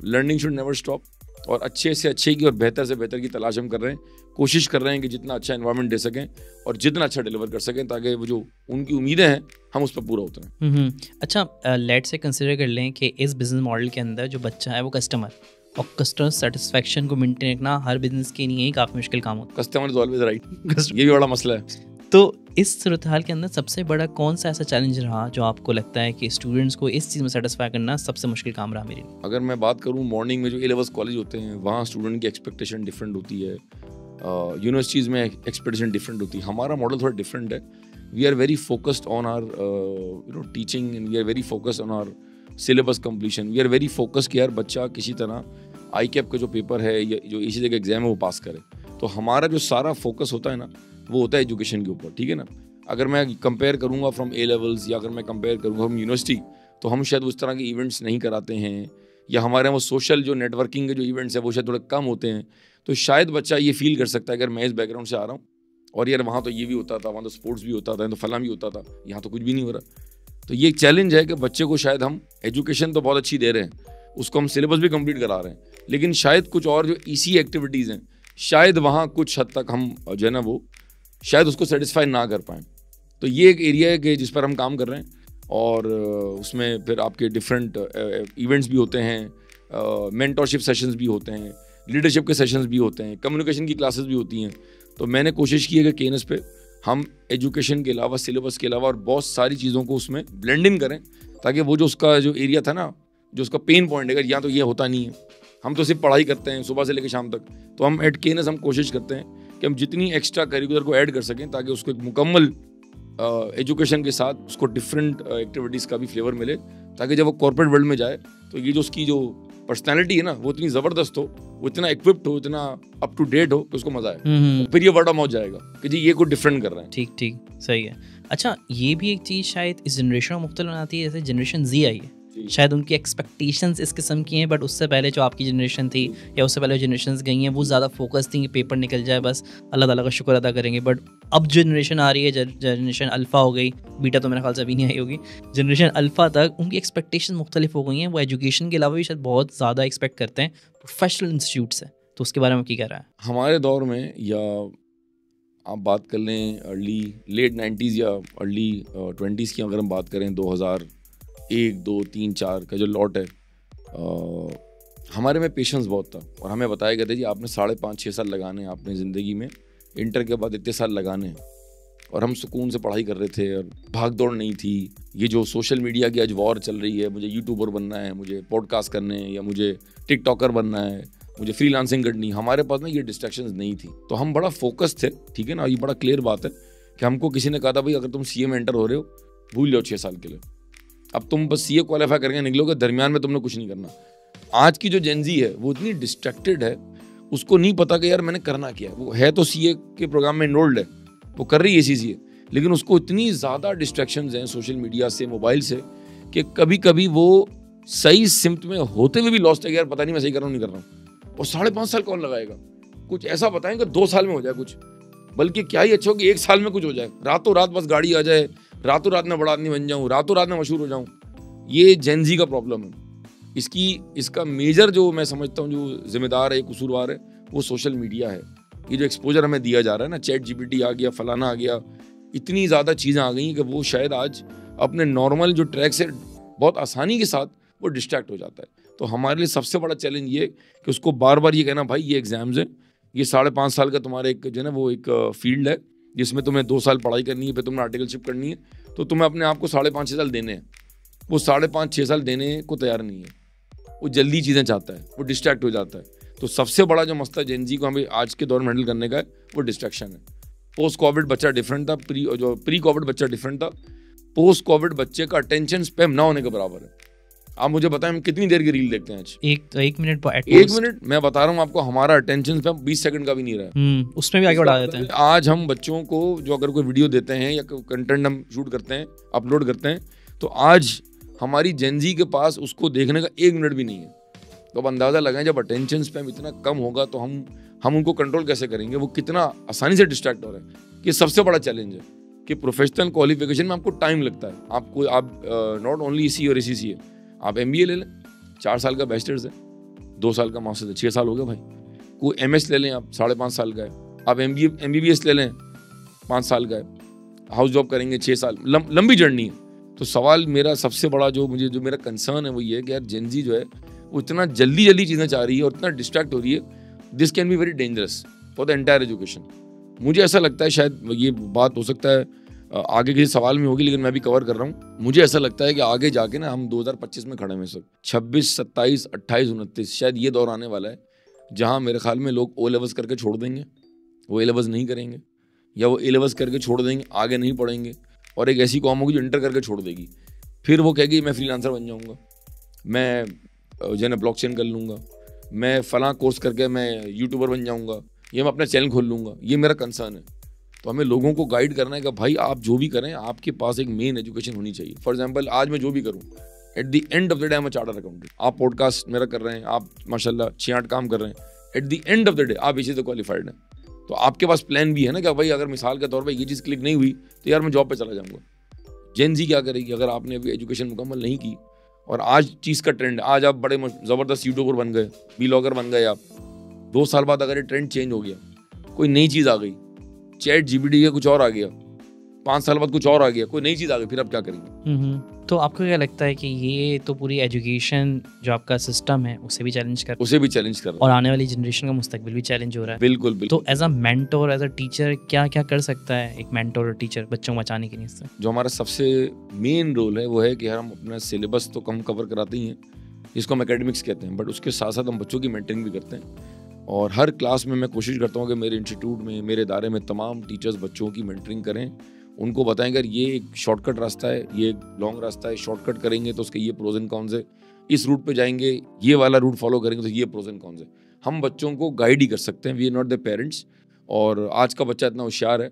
learning should never stop, और अच्छे से अच्छे की और बेहतर से बेहतर की तलाश हम कर रहे हैं, कोशिश कर रहे हैं कि जितना अच्छा एनवायरनमेंट दे सकें और जितना अच्छा डिलीवर कर सकें ताकि वो जो उनकी उम्मीदें हैं हम उस पर पूरा उतरें। अच्छा, लेट से कंसिडर कर लें कि इस बिजनेस मॉडल के अंदर जो बच्चा है वो कस्टमर, और कस्टमर सेटिस्फेक्शन को मेंटेन रखना हर बिजनेस के लिए ही काफ़ी मुश्किल काम होता है। कस्टमर इज ऑलवेज राइट, ये भी बड़ा मसला है। तो इस सूरत हाल के अंदर सबसे बड़ा कौन सा ऐसा चैलेंज रहा जो आपको लगता है कि स्टूडेंट्स को इस चीज़ में सेटिस्फाई करना सबसे मुश्किल काम रहा मेरे लिए? अगर मैं बात करूँ मॉर्निंग में जो A-levels कॉलेज होते हैं वहाँ स्टूडेंट की एक्सपेक्टेशन डिफरेंट होती है, यूनिवर्सिटीज़ में एक्सपेक्टेशन डिफरेंट होती है। हमारा मॉडल थोड़ा डिफरेंट है। We are very focused on our teaching and we are very focused on our syllabus completion. We are very focused कि यार बच्चा किसी तरह ICAP का जो पेपर है या जो इसी का एग्जाम है वो पास करे। तो हमारा जो सारा फोकस होता है ना वो होता है एजुकेशन के ऊपर, ठीक है ना। अगर मैं कंपेयर करूँगा फ्रॉम A-levels या अगर मैं कंपेयर करूँगा फ्रॉम यूनिवर्सिटी, तो हम शायद उस तरह के इवेंट्स नहीं कराते हैं, या हमारे यहाँ वो सोशल जो नेटवर्किंग के जो इवेंट्स है वो शायद थोड़े कम होते हैं। तो शायद बच्चा ये फील कर सकता है अगर मैं इस बैकग्राउंड से आ रहा हूँ और यार वहाँ तो ये भी होता था, वहाँ तो स्पोर्ट्स भी होता था, तो फलां भी होता था, यहाँ तो कुछ भी नहीं हो रहा। तो ये एक चैलेंज है कि बच्चे को शायद हम एजुकेशन तो बहुत अच्छी दे रहे हैं, उसको हम सिलेबस भी कंप्लीट करा रहे हैं, लेकिन शायद कुछ और जो इसी एक्टिविटीज़ हैं शायद वहाँ कुछ हद तक हम जो है ना वो शायद उसको सेटिस्फाई ना कर पाएँ। तो ये एक एरिया है कि जिस पर हम काम कर रहे हैं, और उसमें फिर आपके डिफरेंट इवेंट्स भी होते हैं, मेंटरशिप सेशंस भी होते हैं, लीडरशिप के सेशंस भी होते हैं, कम्युनिकेशन की क्लासेस भी होती हैं। तो मैंने कोशिश की है कि KNS पे हम एजुकेशन के अलावा, सिलेबस के अलावा और बहुत सारी चीज़ों को उसमें ब्लेंड इन करें, ताकि वो जो उसका जो एरिया था ना, जो उसका पेन पॉइंट है, यहाँ तो ये होता नहीं है, हम तो सिर्फ पढ़ाई करते हैं सुबह से लेकर शाम तक, तो हम एट KNS हम कोशिश करते हैं कि हम जितनी एक्स्ट्रा करिकुलर को ऐड कर सकें ताकि उसको एक मुकम्मल एजुकेशन के साथ उसको डिफरेंट एक्टिविटीज़ का भी फ्लेवर मिले, ताकि जब वो कॉर्पोरेट वर्ल्ड में जाए तो ये जो उसकी जो पर्सनैलिटी है ना वो इतनी ज़बरदस्त हो, वो इतना इक्विप्ड हो, इतना अप टू डेट हो कि उसको मज़ा आए। फिर ये वर्ड ऑफ माउथ जाएगा कि जी ये कुछ डिफरेंट कर रहे हैं। ठीक ठीक, सही है। अच्छा, ये भी एक चीज़ शायद इस जनरेशन में मुख्तलिफ बनाती है, जैसे जनरेशन Z आई है, शायद उनकी एक्सपेक्टेशंस इस किस्म की हैं, बट उससे पहले जो आपकी जनरेशन थी या उससे पहले जनरेशन्स गई हैं वो ज़्यादा फोकस थी कि पेपर निकल जाए, बस अल्लाह ताला का शुक्र अदा करेंगे। बट अब जो जनरेशन आ रही है, जनरेशन अल्फ़ा हो गई, बीटा तो मेरे ख्याल से अभी नहीं आई होगी, जनरेशन अल्फ़ा तक उनकी एक्सपेक्टेशन मुख्तलिफ हो गई हैं। वो एजुकेशन के अलावा भी शायद बहुत ज़्यादा एक्सपेक्ट करते हैं प्रोफेशनल इंस्टीट्यूट से। तो उसके बारे में क्या कह रहा है? हमारे दौर में, या आप बात कर लें लेट 90s या अर्ली 20s की, अगर हम बात करें 2001, 2, 3, 4 का जो लॉट है, हमारे में पेशेंस बहुत था और हमें बताया गया था जी आपने 5.5-6 साल लगाने हैं आपने ज़िंदगी में, इंटर के बाद इतने साल लगाने हैं। और हम सुकून से पढ़ाई कर रहे थे और भाग दौड़ नहीं थी। ये जो सोशल मीडिया की आज वॉर चल रही है, मुझे यूट्यूबर बनना है, मुझे पॉडकास्ट करने हैं, या मुझे टिकटॉकर बनना है, मुझे फ्रीलांसिंग करनी, हमारे पास ना ये डिस्ट्रैक्शंस नहीं थी। तो हम बड़ा फोकस थे, ठीक है ना। ये बड़ा क्लियर बात है कि हमको किसी ने कहा था भाई अगर तुम CA में एंटर हो रहे हो भूल जाओ 6 साल के लिए, अब तुम बस CA क्वालिफाई करके निकलोगे, दरमियान में तुमने कुछ नहीं करना। आज की जो जेनजी है वो इतनी डिस्ट्रैक्टेड है, उसको नहीं पता कि यार मैंने करना क्या है। वो है तो CA के प्रोग्राम में इनरोल्ड है, वो कर रही है CA, लेकिन उसको इतनी ज़्यादा डिस्ट्रैक्शंस हैं सोशल मीडिया से, मोबाइल से, कि कभी कभी वो सही सिम्त में होते हुए भी लॉस्ट है कि यार पता नहीं मैं सही कर रहा हूँ नहीं कर रहा हूँ। और 5.5 साल कौन लगाएगा? कुछ ऐसा बताएं कि 2 साल में हो जाए कुछ, बल्कि क्या ही अच्छा हो कि 1 साल में कुछ हो जाए, रातों रात बस गाड़ी आ जाए, रातों रात में बड़ा आदमी बन जाऊँ, रातों रात में मशहूर हो जाऊँ। ये जेनजी का प्रॉब्लम है। इसका मेजर जो मैं समझता हूँ जो जिम्मेदार है, कसूरवार है, वो सोशल मीडिया है। ये जो एक्सपोजर हमें दिया जा रहा है ना, ChatGPT आ गया, फलाना आ गया, इतनी ज़्यादा चीज़ें आ गई कि वो शायद आज अपने नॉर्मल जो ट्रैक से बहुत आसानी के साथ वो डिस्ट्रैक्ट हो जाता है। तो हमारे लिए सबसे बड़ा चैलेंज ये कि उसको बार बार ये कहना, भाई ये एग्जाम्स हैं, ये 5.5 साल का तुम्हारा एक जो है ना वो एक फील्ड है जिसमें तुम्हें 2 साल पढ़ाई करनी है, फिर तुमने आर्टिकलशिप करनी है, तो तुम्हें अपने आप को 5.5-6 साल देने हैं। वो 5.5-6 साल देने को तैयार नहीं है, वो जल्दी चीज़ें चाहता है, वो डिस्ट्रैक्ट हो जाता है। तो सबसे बड़ा जो मसला जेनजी को हमें आज के दौर में हैंडल करने का है वो डिस्ट्रैक्शन है। पोस्ट कोविड बच्चा डिफरेंट था, प्री कोविड बच्चा डिफरेंट था। पोस्ट कोविड बच्चे का अटेंशन स्पैम ना होने के बराबर है। आप मुझे बताएं हम कितनी देर की रील देखते हैं आज? एक मिनट। 1 मिनट मैं बता रहा हूँ आपको, हमारा अटेंशन स्पैम 20 सेकंड का भी नहीं रहा। उसमें भी आगे बढ़ा देते हैं। आज हम बच्चों को जो अगर कोई वीडियो देते हैं या कंटेंट हम शूट करते हैं, अपलोड करते हैं, तो आज हमारी जेनजी के पास उसको देखने का 1 मिनट भी नहीं है। तो अब अंदाज़ा लगाएं जब अटेंशन स्पैम इतना कम होगा तो हम उनको कंट्रोल कैसे करेंगे, वो कितना आसानी से डिस्ट्रैक्ट हो रहे हैं। ये सबसे बड़ा चैलेंज है कि प्रोफेशनल क्वालिफिकेशन में आपको टाइम लगता है। आप नॉट ओनली EC और ACCA, आप MBA ले लें, 4 साल का बैचलर्स है, 2 साल का मास्टर्स है, 6 साल हो गया भाई। कोई MS ले लें आप, 5.5 साल का है। आप MBBS ले लें, 5 साल का है। हाउस जॉब करेंगे 6 साल, लंबी जर्नी है। तो सवाल मेरा सबसे बड़ा जो मेरा कंसर्न है वो ये है कि यार जेनजी जो है वो इतना जल्दी चीज़ें चाह रही है और इतना डिस्ट्रैक्ट हो रही है। This can be very dangerous for the entire education. मुझे ऐसा लगता है, शायद ये बात हो सकता है आगे किसी सवाल में होगी, लेकिन मैं भी कवर कर रहा हूँ। मुझे ऐसा लगता है कि आगे जाके ना हम 2025 में खड़े हैं सब, 26, 27, 28, 29, शायद ये दौर आने वाला है जहाँ मेरे ख्याल में लोग ओ लेवल्स करके छोड़ देंगे, वो ए लेवल्स नहीं करेंगे, या वो ए लेवल्स करके छोड़ देंगे, आगे नहीं पढ़ेंगे, और एक ऐसी कौम होगी जो इंटर करके छोड़ देगी। फिर वो कहेगी मैं फ्रीलांसर बन जाऊँगा, मैं जो है ना ब्लॉकचेन कर लूँगा, मैं फलां कोर्स करके मैं यूट्यूबर बन जाऊँगा, या मैं अपना चैनल खोल लूँगा। ये मेरा कंसर्न है। तो हमें लोगों को गाइड करना है कि भाई आप जो भी करें, आपके पास एक मेन एजुकेशन होनी चाहिए। फॉर एग्जांपल, आज मैं जो भी करूं, at the end of the day मैं चार्टर्ड अकाउंटेंट। आप पॉडकास्ट मेरा कर रहे हैं, आप माशाल्लाह 6-8 काम कर रहे हैं, at the end of the day आप इसी से क्वालिफाइड हैं। तो आपके पास प्लान भी है ना कि भाई अगर मिसाल के तौर पर ये चीज़ क्लिक नहीं हुई तो यार मैं जॉब पर चला जाऊँगा। जेन जी क्या करेगी अगर आपने अभी एजुकेशन मुकम्मल नहीं की और आज चीज़ का ट्रेंड, आज आप बड़े ज़बरदस्त यूट्यूबर बन गए, व्लॉगर बन गए, आप 2 साल बाद अगर ये ट्रेंड चेंज हो गया, कोई नई चीज़ आ गई, चैट जीपीटी का कुछ और आ गया, 5 साल बाद कुछ और आ गया, कोई नई चीज़ आ गई, फिर आप क्या करेंगे? तो आपको क्या लगता है कि ये तो पूरी एजुकेशन जो आपका सिस्टम है उसे भी चैलेंज कर रहा है और आने वाली जनरेशन का मुस्तकबिल भी चैलेंज हो रहा है। बिल्कुल। तो as a mentor, as a teacher क्या क्या कर सकता है एक मेंटोर और टीचर बच्चों को बचाने के लिए? जो हमारा सबसे मेन रोल है वो है कि हम अपना सिलेबस तो कम कवर कराते ही हैं, जिसको हम एकेडमिक्स कहते हैं, बट उसके साथ साथ हम बच्चों की मेंटरिंग भी करते हैं। और हर क्लास में मैं कोशिश करता हूँ कि मेरे इंस्टीट्यूट में, मेरे इदारे में तमाम टीचर्स बच्चों की मेंटरिंग करें, उनको बताएं अगर ये एक शॉर्टकट रास्ता है, ये एक लॉन्ग रास्ता है, शॉर्टकट करेंगे तो उसके ये प्रोज एंड कॉन्स है, इस रूट पे जाएंगे, ये वाला रूट फॉलो करेंगे तो ये प्रोज एंड कॉन्स है। हम बच्चों को गाइड ही कर सकते हैं, we are not the parents. और आज का बच्चा इतना होशियार है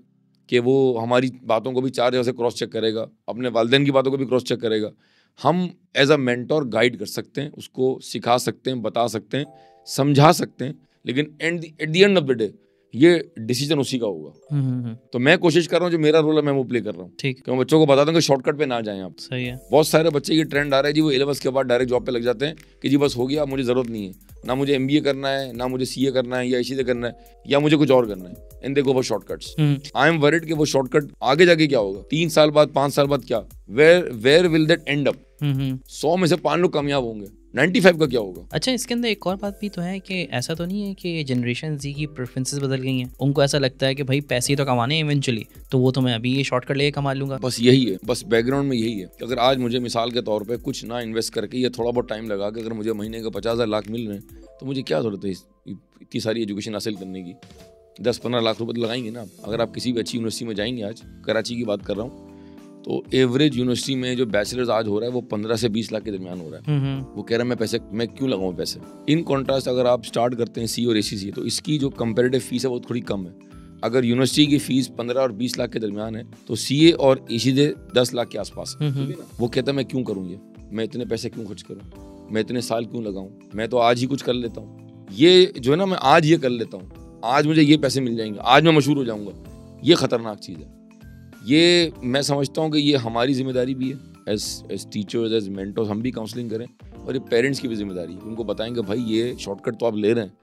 कि वो हमारी बातों को भी 4 जगह से क्रॉस चेक करेगा, अपने वालिदैन की बातों को भी क्रॉस चेक करेगा। हम एज अ मेंटोर गाइड कर सकते हैं, उसको सिखा सकते हैं, बता सकते हैं, समझा सकते हैं, लेकिन at the end of the day ये डिसीजन उसी का होगा। तो मैं कोशिश कर रहा हूँ, जो मेरा रोल है मैं वो प्ले कर रहा हूँ। ठीक, मैं बच्चों को बता दूं कि शॉर्टकट पे ना जाएं आप। सही है। बहुत सारे बच्चे ये ट्रेंड आ रहा है जी, वो 11 के बाद डायरेक्ट जॉब पे लग जाते हैं कि जी बस हो गया, मुझे जरूरत नहीं है, ना मुझे MBA करना है, ना मुझे CA करना है, या इसी से करना है, या मुझे कुछ और करना है, and they go for shortcuts. I am worried कि वो शॉर्टकट आगे जाके क्या होगा, 3 साल बाद, 5 साल बाद क्या, where will that end up? 100 में से 5 लोग कामयाब होंगे, 95 का क्या होगा? अच्छा, इसके अंदर एक और बात भी तो है कि ऐसा तो नहीं है कि जनरेशन Z की प्रेफरेंसेस बदल गई हैं, उनको ऐसा लगता है कि भाई पैसे तो कमाने हैं इवेंचुअली, तो वो तो मैं अभी ये शॉर्टकट लेके कमा लूंगा। बस यही है, बस बैकग्राउंड में यही है कि अगर आज मुझे मिसाल के तौर पे कुछ ना इन्वेस्ट करके या थोड़ा बहुत टाइम लगा के अगर मुझे महीने के 50,000 लाख मिल रहे हैं, तो मुझे क्या जरूरत है इतनी सारी एजुकेशन हासिल करने की? 10-15 लाख रुपए तो लगाएंगे ना। अगर आप किसी भी अच्छी यूनिवर्सिटी में जाएंगे, आज कराची की बात कर रहा हूँ, तो एवरेज यूनिवर्सिटी में जो बैचलर्स आज हो रहा है वो 15 से 20 लाख के दरमियान हो रहा है। वो कह रहा है मैं क्यों लगाऊं पैसे? इन कॉन्ट्रास्ट अगर आप स्टार्ट करते हैं CA और ACCA, तो इसकी जो कंपेरेटिव फीस है वो थोड़ी कम है। अगर यूनिवर्सिटी की फीस 15 और 20 लाख के दरमियान है, तो CA और ACCA 10 लाख के आसपास है। वो कहता है मैं क्यों करूँ ये, मैं इतने पैसे क्यों खर्च करूँ, मैं इतने साल क्यों लगाऊं, मैं तो आज ही कुछ कर लेता हूँ। ये जो है ना, मैं आज ये कर लेता हूँ, आज मुझे ये पैसे मिल जाएंगे, आज मैं मशहूर हो जाऊंगा, ये खतरनाक चीज़ है। ये मैं समझता हूँ कि ये हमारी जिम्मेदारी भी है एज टीचर्स, एज मेंटर्स, हम भी काउंसलिंग करें, और ये पेरेंट्स की भी जिम्मेदारी है, उनको बताएंगे भाई ये शॉर्टकट तो आप ले रहे हैं,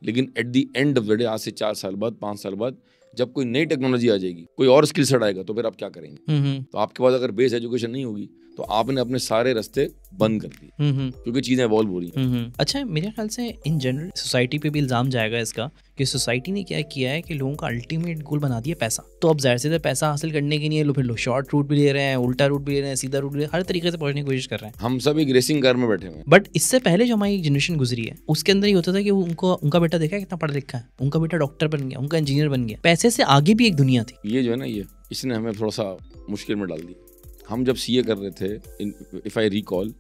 लेकिन at the end of the day, आज से 4 साल बाद, 5 साल बाद, जब कोई नई टेक्नोलॉजी आ जाएगी, कोई और स्किल सेट आएगा, तो फिर आप क्या करेंगे? तो आपके पास अगर बेस एजुकेशन नहीं होगी तो आपने अपने सारे रास्ते बंद कर दिए, क्योंकि चीजें इवॉल्व हो रही हैं। अच्छा, मेरे ख्याल से इन जनरल सोसाइटी पे भी इल्जाम जाएगा इसका कि सोसाइटी ने क्या किया है कि लोगों का अल्टीमेट गोल बना दिया पैसा। तो अब जाहिर से पैसा हासिल करने के लिए लोग फिर शॉर्ट रूट भी ले रहे हैं, उल्टा रूट भी ले रहे हैं, सीधा रूट भी ले रहे हैं, हर तरीके से पहुंचने की कोशिश कर रहे हैं। हम सब एक रेसिंग कार में बैठे हुए हैं। बट इससे पहले जो हमारी जनरेशन गुजरी है, उसके अंदर ये होता था कि उनका बेटा देखा कितना पढ़ा लिखा है, उनका बेटा डॉक्टर बन गया, उनका इंजीनियर बन गया, पैसे से आगे भी एक दुनिया थी। ये जो है ना, ये इसने हमें थोड़ा सा मुश्किल में डाल दिया। हम जब CA कर रहे थे, इफ़ आई रिकॉल,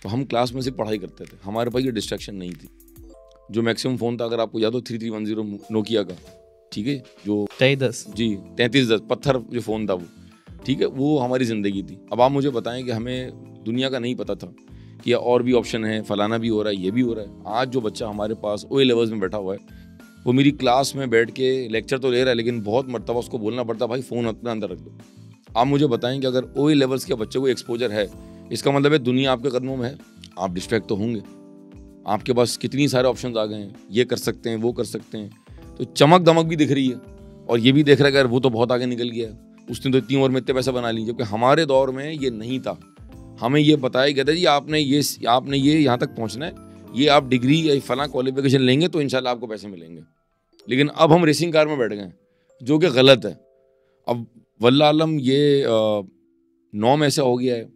तो हम क्लास में सिर्फ पढ़ाई करते थे, हमारे पास ये डिस्ट्रैक्शन नहीं थी। जो मैक्सिमम फ़ोन था, अगर आपको याद हो, 3310 नोकिया का, ठीक है, जो 3310 पत्थर जो फ़ोन था वो, ठीक है, वो हमारी ज़िंदगी थी। अब आप मुझे बताएं कि हमें दुनिया का नहीं पता था कि और भी ऑप्शन है, फलाना भी हो रहा है, ये भी हो रहा है। आज जो बच्चा हमारे पास OA लेवल्स में बैठा हुआ है, वो मेरी क्लास में बैठ के लेक्चर तो ले रहा है, लेकिन बहुत मरतबा उसको बोलना पड़ता, भाई फ़ोन अपने अंदर रख दो। आप मुझे बताएं कि अगर OA लेवल्स के बच्चे को एक्सपोजर है, इसका मतलब है दुनिया आपके कदमों में है, आप डिस्ट्रैक्ट तो होंगे। आपके पास कितनी सारे ऑप्शंस आ गए हैं, ये कर सकते हैं, वो कर सकते हैं, तो चमक दमक भी दिख रही है, और ये भी देख रहा है कि वो तो बहुत आगे निकल गया है, उसने तो इतनी उम्र में इतने पैसे बना लिए, जबकि हमारे दौर में ये नहीं था। हमें ये बताया गया था जी आपने ये यहाँ तक पहुँचना है, ये आप डिग्री या फला क्वालिफिकेशन लेंगे तो इंशाल्लाह आपको पैसे मिलेंगे। लेकिन अब हम रेसिंग कार में बैठ गए, जो कि गलत है। अब वल्लाह आलम ये नॉर्म ऐसा हो गया है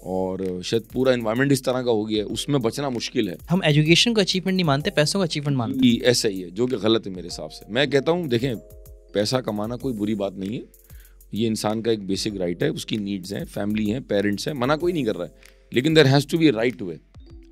और शायद पूरा एनवायरनमेंट इस तरह का हो गया है, उसमें बचना मुश्किल है। हम एजुकेशन को अचीवमेंट नहीं मानते, पैसों को अचीवमेंट मानते हैं। ऐसा ही है, जो कि गलत है मेरे हिसाब से। मैं कहता हूँ देखें, पैसा कमाना कोई बुरी बात नहीं है, ये इंसान का एक बेसिक राइट है, उसकी नीड्स हैं, फैमिली है, पेरेंट्स हैं, मना कोई नहीं कर रहा है, लेकिन there has to be right way.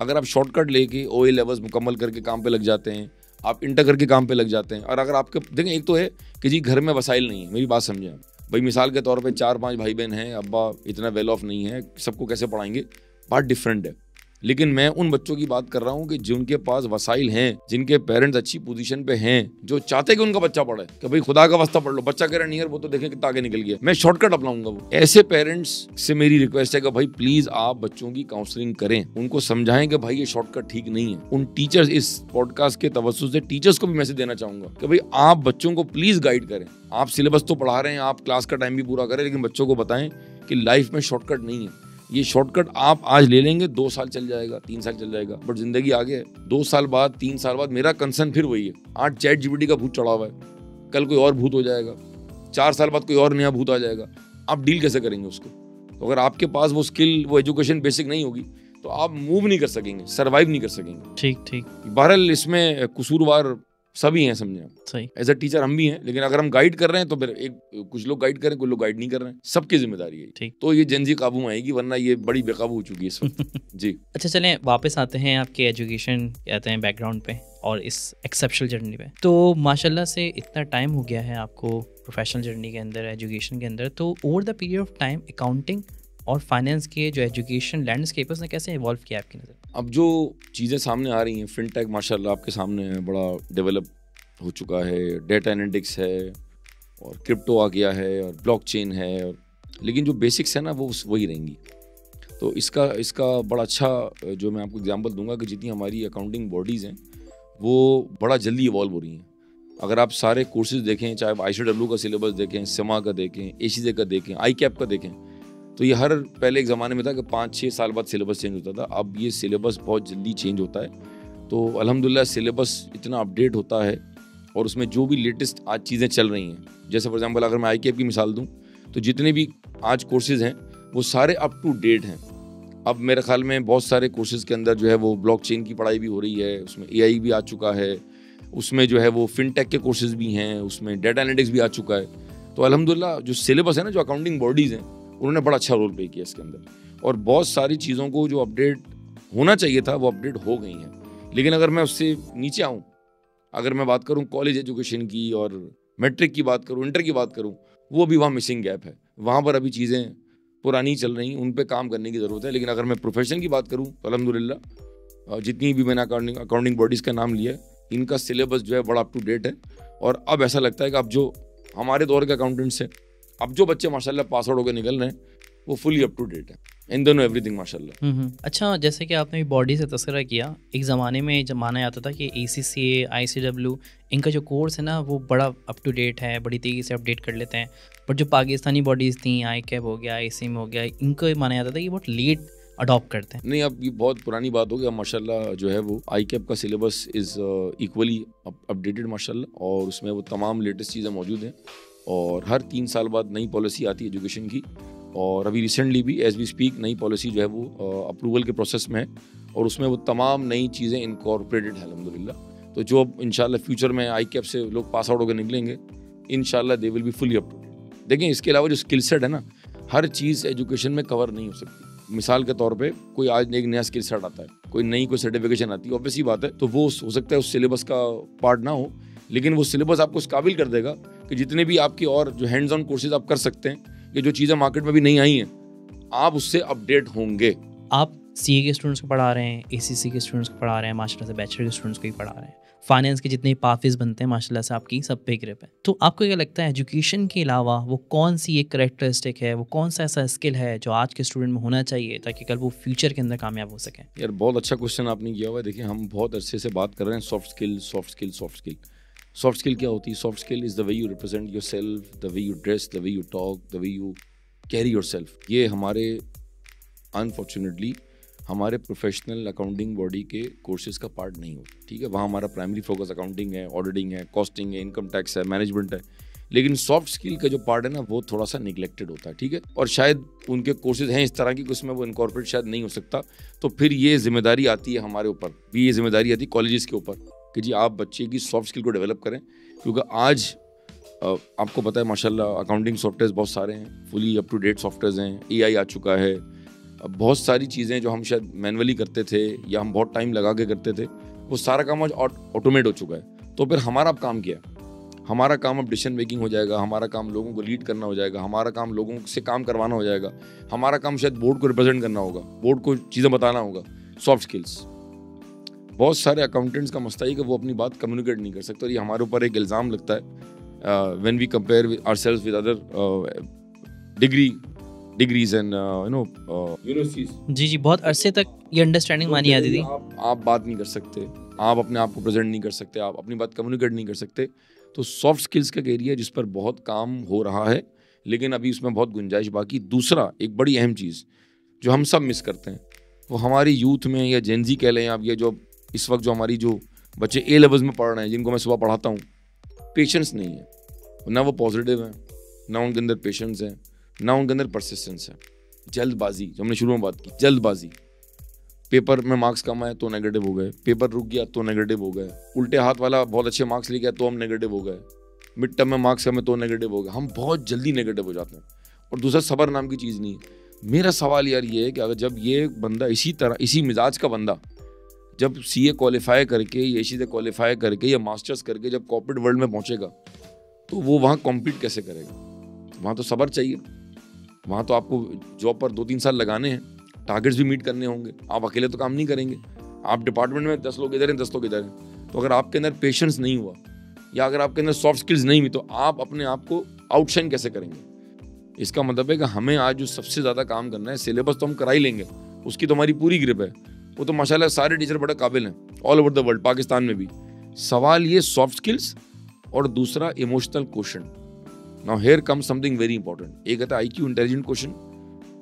अगर आप शॉर्टकट लेके OA लेवल्स मुकम्मल करके काम पे लग जाते हैं, आप इंटर करके काम पे लग जाते हैं, और अगर आपके देखें, एक तो है कि जी घर में वसाइल नहीं है, मेरी बात समझें आप भाई, मिसाल के तौर पे 4-5 भाई बहन हैं, अब्बा इतना वेल ऑफ नहीं है, सबको कैसे पढ़ाएंगे, बात डिफरेंट है। लेकिन मैं उन बच्चों की बात कर रहा हूँ कि जिनके पास वसाइल हैं, जिनके पेरेंट्स अच्छी पोजीशन पे हैं, जो चाहते कि उनका बच्चा पढ़े, कि भाई खुदा का वास्ता पढ़ लो, बच्चा कह रहा नहीं है, वो तो देखें कितना आगे निकल गया, मैं शॉर्टकट अपनाऊंगा। वो ऐसे पेरेंट्स से मेरी रिक्वेस्ट है कि भाई प्लीज आप बच्चों की काउंसलिंग करें, उनको समझाएं कि भाई ये शॉर्टकट ठीक नहीं है। उन टीचर्स, इस पॉडकास्ट के तवज्जुह से टीचर्स को भी मैसेज देना चाहूंगा कि भाई आप बच्चों को प्लीज गाइड करें। आप सिलेबस तो पढ़ा रहे हैं, आप क्लास का टाइम भी पूरा करें, लेकिन बच्चों को बताएं कि लाइफ में शॉर्टकट नहीं है। ये शॉर्टकट आप आज ले लेंगे, 2 साल चल जाएगा, 3 साल चल जाएगा, बट जिंदगी आगे है। 2 साल बाद, 3 साल बाद मेरा कंसर्न फिर वही है। आज ChatGPT का भूत चढ़ा हुआ है, कल कोई और भूत हो जाएगा, 4 साल बाद कोई और नया भूत आ जाएगा, आप डील कैसे करेंगे उसको? तो अगर आपके पास वो स्किल, वो एजुकेशन बेसिक नहीं होगी, तो आप मूव नहीं कर सकेंगे, सर्वाइव नहीं कर सकेंगे। ठीक। बहरहाल इसमें कसूरवार सभी हैं, समझे आप। सही। एज अ टीचर हम भी हैं, लेकिन अगर हम गाइड कर रहे हैं तो फिर कुछ लोग गाइड करें, कुछ लोग गाइड नहीं कर रहे हैं, सबकी जिम्मेदारी है। ठीक। तो ये जनजी काबू में आएगी, वरना ये बड़ी बेकाबू हो चुकी है इस वक्त। जी। अच्छा, चलें वापस आते हैं आपके एजुकेशन कहते हैं बैकग्राउंड पे और इस एक्सेप्शनल जर्नी पे। तो माशाल्लाह से इतना टाइम हो गया है आपको प्रोफेशनल जर्नी के अंदर, एजुकेशन के अंदर, तो over the period of time accounting और फाइनेंस के जो एजुकेशन लैंडस्केप है उसने कैसे इवॉल्व किया आपकी नज़र? अब जो चीज़ें सामने आ रही हैं, फिनटेक माशाल्लाह आपके सामने है, बड़ा डेवलप हो चुका है, डेटा एनालिटिक्स है और क्रिप्टो आ गया है और ब्लॉकचेन है, और लेकिन जो बेसिक्स है ना वो वही रहेंगी। तो इसका बड़ा अच्छा जो मैं आपको एग्जांपल दूंगा कि जितनी हमारी अकाउंटिंग बॉडीज़ हैं वो बड़ा जल्दी इवॉल्व हो रही हैं। अगर आप सारे कोर्सेज देखें, चाहे आप ICW का सिलेबस देखें, सिमा का देखें, ACJ का देखें, ICAP का देखें, तो ये हर पहले एक ज़माने में था कि 5-6 साल बाद सिलेबस चेंज होता था। अब ये सिलेबस बहुत जल्दी चेंज होता है। तो अल्हम्दुलिल्लाह सिलेबस इतना अपडेट होता है और उसमें जो भी लेटेस्ट आज चीज़ें चल रही हैं, जैसे फॉर एग्जांपल अगर मैं ICAP की मिसाल दूं, तो जितने भी आज कोर्सेज हैं वो सारे अप टू डेट हैं। अब मेरे ख्याल में बहुत सारे कोर्सेज के अंदर जो है वो ब्लॉकचेन की पढ़ाई भी हो रही है, उसमें AI भी आ चुका है, उसमें जो है वो फिनटेक के कोर्सेज भी हैं, उसमें डेटा एनालिटिक्स भी आ चुका है। तो अल्हम्दुलिल्लाह जो सिलेबस है ना, जो अकाउंटिंग बॉडीज़ हैं, उन्होंने बड़ा अच्छा रोल प्ले किया इसके अंदर, और बहुत सारी चीज़ों को जो अपडेट होना चाहिए था वो अपडेट हो गई हैं। लेकिन अगर मैं उससे नीचे आऊँ, अगर मैं बात करूँ कॉलेज एजुकेशन की और मैट्रिक की बात करूँ, इंटर की बात करूँ, वो भी वहाँ मिसिंग गैप है, वहाँ पर अभी चीज़ें पुरानी चल रही, उन पे काम करने की ज़रूरत है। लेकिन अगर मैं प्रोफेशन की बात करूँ तो अल्हम्दुलिल्लाह जितनी भी मैंने अकाउंटिंग बॉडीज़ का नाम लिया, इनका सिलेबस जो है बड़ा अप टू डेट है। और अब ऐसा लगता है कि अब जो हमारे दौर के अकाउंटेंट्स हैं, अब जो बच्चे माशाल्लाह पास आउट होकर निकल रहे हैं, वो फुली अप टू डेट है, इन दोनों एवरीथिंग माशाल्लाह। अच्छा, जैसे कि आपने बॉडी से तस्करा किया, एक ज़माने में जब माना जाता था कि ACCA, ICW, इनका जो कोर्स है ना वो बड़ा अप टू डेट है, बड़ी तेज़ी से अपडेट कर लेते हैं। बट जो पाकिस्तानी बॉडीज़ थी, ICAP हो गया, ACM हो गया, इनको माना जाता था कि बहुत लेट अडॉप्ट करते हैं। नहीं, अब ये बहुत पुरानी बात हो गई। अब माशाल्लाह जो है वो ICAP का सिलेबस इज़ इक्वली अपडेटेड माशाल्लाह, और उसमें वो तमाम लेटेस्ट चीज़ें मौजूद हैं, और हर 3 साल बाद नई पॉलिसी आती है एजुकेशन की। और अभी रिसेंटली भी एज वी स्पीक नई पॉलिसी जो है वो अप्रूवल के प्रोसेस में है, और उसमें वो तमाम नई चीज़ें इनकॉर्पोरेटेड है अल्हम्दुलिल्लाह। तो जो अब इंशाल्लाह फ्यूचर में ICAP से लोग पास आउट होकर निकलेंगे, इंशाल्लाह they will be fully up to date. देखें, इसके अलावा जो स्किल सेट है ना, हर चीज़ एजुकेशन में कवर नहीं हो सकती। मिसाल के तौर पे कोई आज एक नया स्किल सेट आता है, कोई नई कोई सर्टिफिकेशन आती है, ऑब्वियस ही बात है, तो वो हो सकता है उस सिलेबस का पार्ट ना हो, लेकिन वो सिलेबस आपको इस काबिल कर देगा कि जितने भी आपके और जो हैंड्स ऑन कोर्सेज आप कर सकते हैं, कि जो चीज़ें मार्केट में भी नहीं आई हैं, आप उससे अपडेट होंगे। आप CA के स्टूडेंट्स को पढ़ा रहे हैं, ACC के स्टूडेंट्स को पढ़ा रहे हैं, माशाल्लाह से बैचलर के स्टूडेंट्स को ही पढ़ा रहे हैं, फाइनेंस के जितने पाफिज बनते हैं माशाल्लाह से आपकी सब पे ग्रिप है। तो आपको क्या लगता है एजुकेशन के अलावा वो कौन सी एक करैक्टरिस्टिक है, वो कौन सा ऐसा स्किल है जो आज के स्टूडेंट में होना चाहिए ताकि कल वो फ्यूचर के अंदर कामयाब हो सके? यार बहुत अच्छा क्वेश्चन आपने किया हुआ है। देखिए, हम बहुत अरसे से बात कर रहे हैं soft skill, soft skill, soft skill. Soft skill क्या होती है? Soft skill is the way you represent your self, the way you dress, the way you talk, the way you carry your self. ये हमारे unfortunately हमारे professional accounting body के courses का part नहीं होता। ठीक है, वहाँ हमारा प्राइमरी फोकस अकाउंटिंग है, ऑडिटिंग है, कॉस्टिंग है, इनकम टैक्स है, मैनेजमेंट है, लेकिन सॉफ्ट स्किल का जो पार्ट है ना वो थोड़ा सा निगलेक्टेड होता है, ठीक है। और शायद उनके कोर्सेज हैं इस तरह की कि उसमें वो इनकॉर्पोरेट शायद नहीं हो सकता। तो फिर ये जिम्मेदारी आती है हमारे ऊपर भी, ये जिम्मेदारी आती है कॉलेजेस के ऊपर कि जी आप बच्चे की सॉफ्ट स्किल को डेवलप करें। क्योंकि आज आपको पता है माशाल्लाह अकाउंटिंग सॉफ्टवेयर बहुत सारे हैं, fully up to date software हैं, AI आ चुका है। बहुत सारी चीज़ें जो हम शायद मैनुअली करते थे या हम बहुत टाइम लगा के करते थे, वो सारा काम आज ऑटोमेट हो चुका है। तो फिर हमारा अब काम क्या है? हमारा काम अब डिसीजन मेकिंग हो जाएगा, हमारा काम लोगों को लीड करना हो जाएगा, हमारा काम लोगों से काम करवाना हो जाएगा, हमारा काम शायद बोर्ड को रिप्रेजेंट करना होगा, बोर्ड को चीज़ें बताना होगा। सॉफ्ट स्किल्स, बहुत सारे अकाउंटेंट्स का मसला है कि वो अपनी बात कम्युनिकेट नहीं कर सकते, और ये हमारे ऊपर एक इल्ज़ाम लगता है when we compare ourselves with other degrees and universities. जी, बहुत अरसे तक ये अंडरस्टैंडिंग मानी जाती थी। आप बात नहीं कर सकते, आप अपने आप को प्रेजेंट नहीं कर सकते, आप अपनी बात कम्युनिकेट नहीं कर सकते। तो सॉफ्ट स्किल्स का एरिया जिस पर बहुत काम हो रहा है, लेकिन अभी उसमें बहुत गुंजाइश बाकी। दूसरा एक बड़ी अहम चीज़ जो हम सब मिस करते हैं, वो हमारी यूथ में या जेनजी कह लें आप, ये जो इस वक्त जो हमारी जो बच्चे A लेवल्स में पढ़ रहे हैं, जिनको मैं सुबह पढ़ाता हूँ, पेशेंस नहीं है। ना वो पॉजिटिव हैं, ना उनके अंदर पेशेंस है, ना उनके अंदर परसिस्टेंस है। जल्दबाजी, जो हमने शुरू में बात की, जल्दबाजी। पेपर में मार्क्स कम आए तो नेगेटिव हो गए, पेपर रुक गया तो नेगेटिव हो गए, उल्टे हाथ वाला बहुत अच्छे मार्क्स ले गया तो हम नेगेटिव हो गए, मिड टर्म में मार्क्स कम है तो नेगेटिव हो गए। हम बहुत जल्दी नेगेटिव हो जाते हैं। और दूसरा, सब्र नाम की चीज़ नहीं है। मेरा सवाल यार ये है कि अगर जब ये बंदा इसी तरह, इसी मिजाज का बंदा जब CA क्वालिफाई करके या इसी से क्वालिफाई करके या मास्टर्स करके जब कॉर्पोरेट वर्ल्ड में पहुंचेगा, तो वो वहाँ कॉम्पीट कैसे करेगा? वहाँ तो सब्र चाहिए, वहाँ तो आपको जॉब पर 2-3 साल लगाने हैं, टारगेट्स भी मीट करने होंगे। आप अकेले तो काम नहीं करेंगे। आप डिपार्टमेंट में 10 लोग इधर हैं, 10 लोग इधर हैं। तो अगर आपके अंदर पेशेंस नहीं हुआ या अगर आपके अंदर सॉफ्ट स्किल्स नहीं हुई, तो आप अपने आप को आउटशाइन कैसे करेंगे? इसका मतलब है कि हमें आज जो सबसे ज़्यादा काम करना है, सिलेबस तो हम करा ही लेंगे, उसकी तो हमारी पूरी ग्रिप है, वो तो माशाल्लाह सारे टीचर बड़े काबिल हैं all over the world, Pakistan में भी। सवाल ये सॉफ्ट स्किल्स और दूसरा emotional question. Now here comes something very important. एक होता है IQ इंटेलिजेंट क्वेश्चन,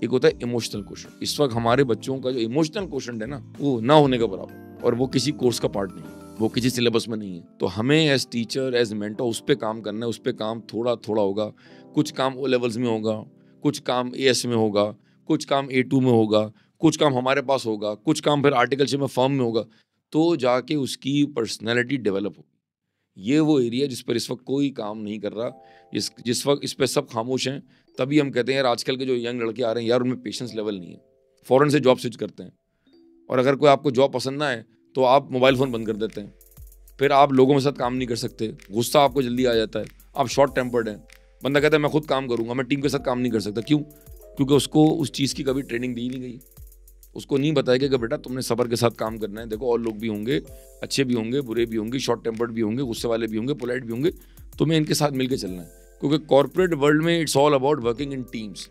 एक होता है इमोशनल क्वेश्चन। इस वक्त हमारे बच्चों का जो इमोशनल क्वेश्चन है ना, वो ना होने का बराबर, और वो किसी कोर्स का पार्ट नहीं है, वो किसी सिलेबस में नहीं है। तो हमें एज टीचर, एज मेंटर उस पर काम करना है। उस पर काम थोड़ा थोड़ा होगा। कुछ काम O लेवल्स में होगा, कुछ काम AS में होगा, कुछ काम A2 में होगा, कुछ काम हमारे पास होगा, कुछ काम फिर आर्टिकलशिप में फर्म में होगा, तो जाके उसकी पर्सनैलिटी डेवलप होगी। ये वो एरिया जिस पर इस वक्त कोई काम नहीं कर रहा, जिस वक्त इस पर सब खामोश हैं। तभी हम कहते हैं यार आजकल के जो यंग लड़के आ रहे हैं यार, उनमें पेशेंस लेवल नहीं है, फ़ौरन से जॉब स्विच करते हैं। और अगर कोई आपको जॉब पसंद ना है तो आप मोबाइल फ़ोन बंद कर देते हैं, फिर आप लोगों के साथ काम नहीं कर सकते, गुस्सा आपको जल्दी आ जाता है, आप शॉर्ट टेम्पर्ड हैं। बंदा कहता है मैं खुद काम करूँगा, मैं टीम के साथ काम नहीं कर सकता। क्यों? क्योंकि उसको उस चीज़ की कभी ट्रेनिंग दी नहीं गई। उसको नहीं बताया गया कि बेटा तुमने सब्र के साथ काम करना है। देखो और लोग भी होंगे, अच्छे भी होंगे, बुरे भी होंगे, शॉर्ट टेम्पर्ड भी होंगे, गुस्से वाले भी होंगे, पोलाइट भी होंगे, तुम्हें इनके साथ मिलकर चलना है। क्योंकि कॉर्पोरेट वर्ल्ड में it's all about working in teams.